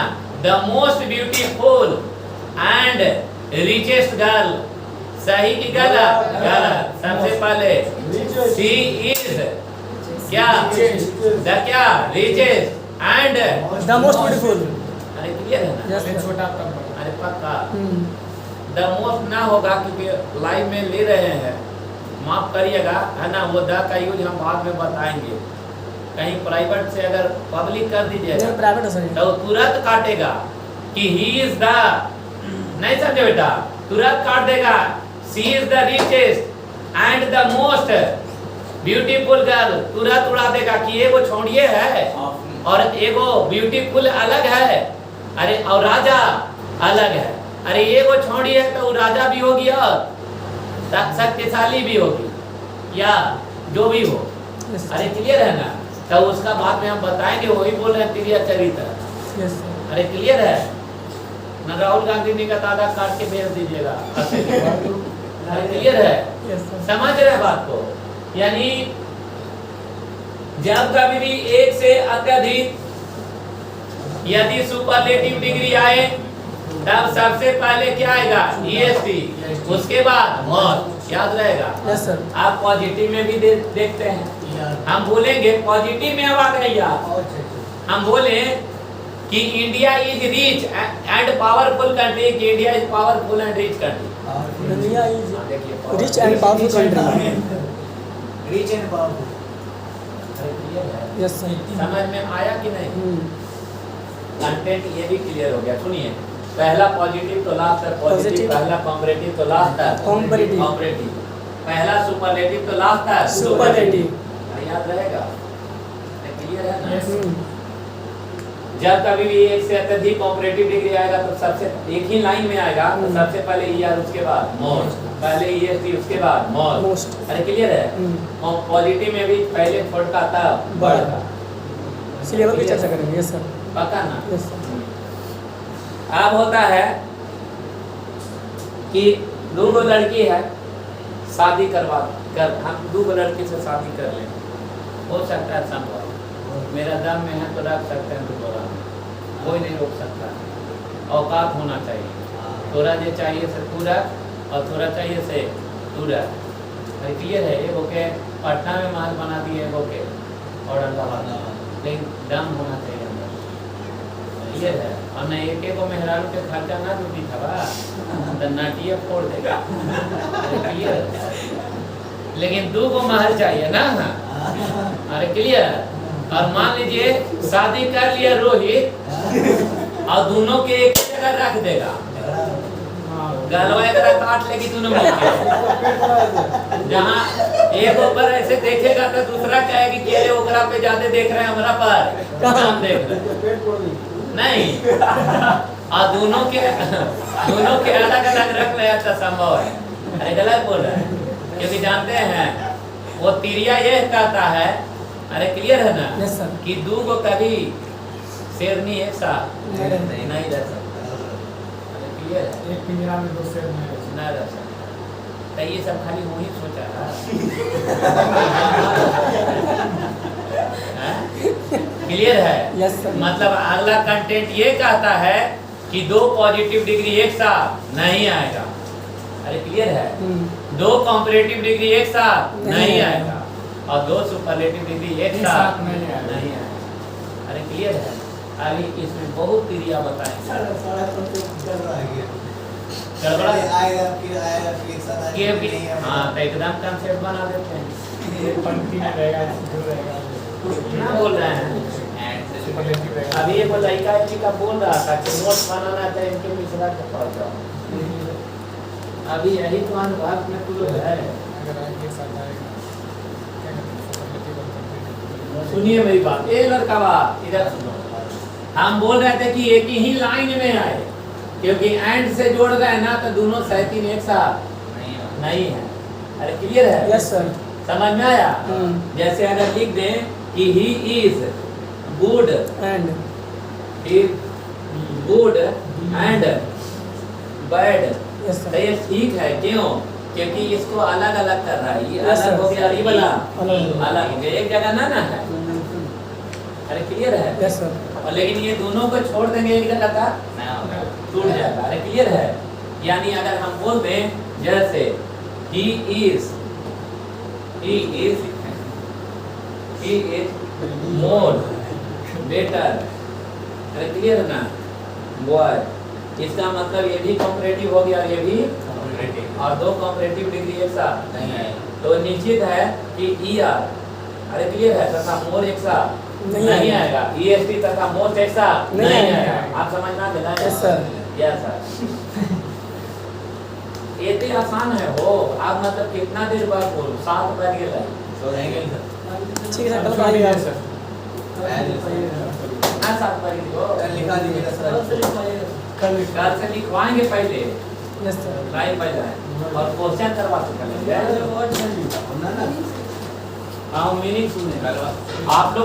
the most beautiful and richest girl. सही की गलत? गलत। सबसे पहले सी इज क्या, द क्या, richest and the most beautiful. अरे क्लियर है ना? यस छोटा तब अरे पक्का द मोस्ट ना होगा क्योंकि लाइव में ले रहे हैं, माफ करिएगा, है ना? वो द का यूज हम बाद में बताएंगे। कहीं प्राइवेट से अगर पब्लिक कर दीजिएगा प्राइवेट है सर, तो तुरंत काटेगा कि ही इज द, नहीं समझे बेटा, तुरंत काट देगा। She is the richest and the most beautiful girl, तुरंत उड़ा देगा कि ये वो छोड़िए है और एगो ब्यूटीफुल अलग है, अरे और राजा अलग है। अरे ये वो छोड़ी है तो राजा भी होगी और शक्तिशाली भी होगी, या जो भी हो। अरे क्लियर है ना? तो उसका बाद में हम बताएंगे, वही बोल रहे हैं तिरिया चरित्र। अरे क्लियर है ना? राहुल गांधी ने का दादा काट के भेज दीजिएगा। अरे क्लियर है? समझ रहे बात को? यानी जब कभी भी एक से अत्यधिक यदि सुपरलेटिव डिग्री आए तब सबसे पहले क्या आएगा? ईएसटी, उसके बाद मॉड। याद रहेगा? Yes sir. आप पॉजिटिव में भी देखते हैं। हम बोलेंगे पॉजिटिव में, अब आ गई आप, हम बोले कि India is rich and powerful country, India is powerful and rich country. India is rich and powerful country. Rich and powerful. Yes sir. समझ में आया कि नहीं? कंटेंट ये भी क्लियर हो गया। सुनिए, पहला पॉजिटिव तो लास्ट तक पॉजिटिव, पहला कॉम्परेटिव तो लास्ट तक कॉम्परेटिव, पहला सुपरलेटिव तो लास्ट तक सुपरलेटिव। याद रहेगा? क्लियर है ना? जब कभी भी एक से अत्यधिक कॉम्परेटिव डिग्री आएगा तो सबसे एक ही लाइन में आएगा, तो सबसे पहले ईआर, उसके बाद मोस्ट, पहले ईएसटी, उसके बाद मोस्ट। अरे क्लियर है? पॉजिटिव में भी पहले छोटा था बड़ा। सिलेबस की चर्चा करेंगे। Yes sir. पता ना? Yes sir. अब होता है कि दो लड़की है, शादी करवा कर हम दो लड़की से शादी कर लें, हो सकता है संभव, मेरा दम में है तो रख सकते हैं दोबारा, कोई नहीं रोक सकता। औकात होना चाहिए, थोड़ा जो चाहिए से पूरा और थोड़ा चाहिए से पूरा। क्लियर है? एक ओके पटना में महल बना दिए, एक ओके औरंगाबाद, लेकिन दम होना चाहिए अंदर। क्लियर है? और नहीं एक को मेहरारू के खर्चा ना जुटी था तो नाटिया फोड़ देगा। क्लियर? लेकिन दो को महल चाहिए ना। अरे क्लियर? और मान लीजिए शादी कर लिया रोहित और दोनों के एक जगह रख देगा, गलवा एक काट लेगी दोनों मिलके। जहाँ एक ऊपर ऐसे देखेगा तो दूसरा कहेगी कि अरे ओकरा पे ज्यादा देख रहे हैं, हमरा पर कम देख रहे हैं। नहीं, और दोनों के अलग अलग रख ले तो संभव है। अरे गलत बोल रहे हैं, क्योंकि जानते हैं वो तिरिया ये कहता है, अरे क्लियर है ना? yes, कि दो को कभी शेरनी एक साथ नहीं रह सकता। अरे क्लियर है? एक पिंजरा में दो शेर ना रह सकता। तो ये सब खाली वही सोचा है। क्लियर है? yes, मतलब अगला कंटेंट ये कहता है कि दो पॉजिटिव डिग्री एक साथ नहीं आएगा। अरे क्लियर है? हम्म, दो कॉम्परेटिव डिग्री एक साथ नहीं नहीं आएगा। आएगा और दो सुपरलेटिव डिग्री एक एक साथ साथ नहीं आएगा। नहीं आएगा। अरे क्लियर है? अभी इसमें बहुत क्रिया बताएं। सारा कॉन्सेप्ट चल रहा है गड़बड़ा आएगा फिर एक साथ ये आएगा भी नहीं आएगा। हाँ तो एकदम कंसेप्ट बना देते हैं। एक पंक्ति में रहेगा जो रहेगा क्या बोल रहे हैं? ऐड से सुपरलेटिव रहेगा। अभी ये लड़का जी का बोल रहा था कि नोट्स बनाना था इनके मिश्रा के पास जाओ। अभी यही तो अनुभाग में कुल है। अगर आगे एक साथ आएगा क्या कहते हैं सुपरलेटिव और कंपेरेटिव। सुनिए मेरी बात, ए लड़का बा इधर सुनो। हम बोल रहे थे कि एक ही लाइन में आए, क्योंकि एंड से जोड़ गए ना तो दोनों सहतीन एक साथ नहीं है। नहीं है। अरे क्लियर है? Yes sir. समझ में आया? हम्म, जैसे अगर लिख दें कि he is good, and he good and bad, yes तो सर। ये ठीक है। क्यों? क्योंकि इसको अलग अलग कर रहा है। ये Yes, अलग sir. हो गया, ये वाला अलग। अलग हो गया, एक जगह ना ना है। अरे क्लियर है? Yes sir. और लेकिन ये दोनों को छोड़ देंगे एक जगह का नया होगा। टूट जाएगा। अरे क्लियर है? यानी अगर हम बोल दें जैसे he is more better, अरे क्लियर है ना बॉय? इसका मतलब ये भी कॉम्परेटिव हो गया और ये भी, और दो कॉम्परेटिव डिग्री एक साथ नहीं है। तो निश्चित है कि ई आर, अरे क्लियर है, तथा मोर एक साथ नहीं नहीं आएगा। आएगा। ई एस टी तथा मोर एक साथ नहीं नहीं आएगा। आएगा। आप समझना देना। Yes sir. Yes sir. ये तो आसान है हो। आप मतलब कितना देर बाद बोलो? 7 बज गए। तो रहेंगे ठीक है सर, कल आइएगा सर। ना 7 बज गए लिखा दीजिएगा सर। कल कल से लिखवाएंगे पहले, यस सर। लाइव पर जाए और क्वेश्चन करवा सकेंगे। ना हाँ मीनिंग सुने आप लोग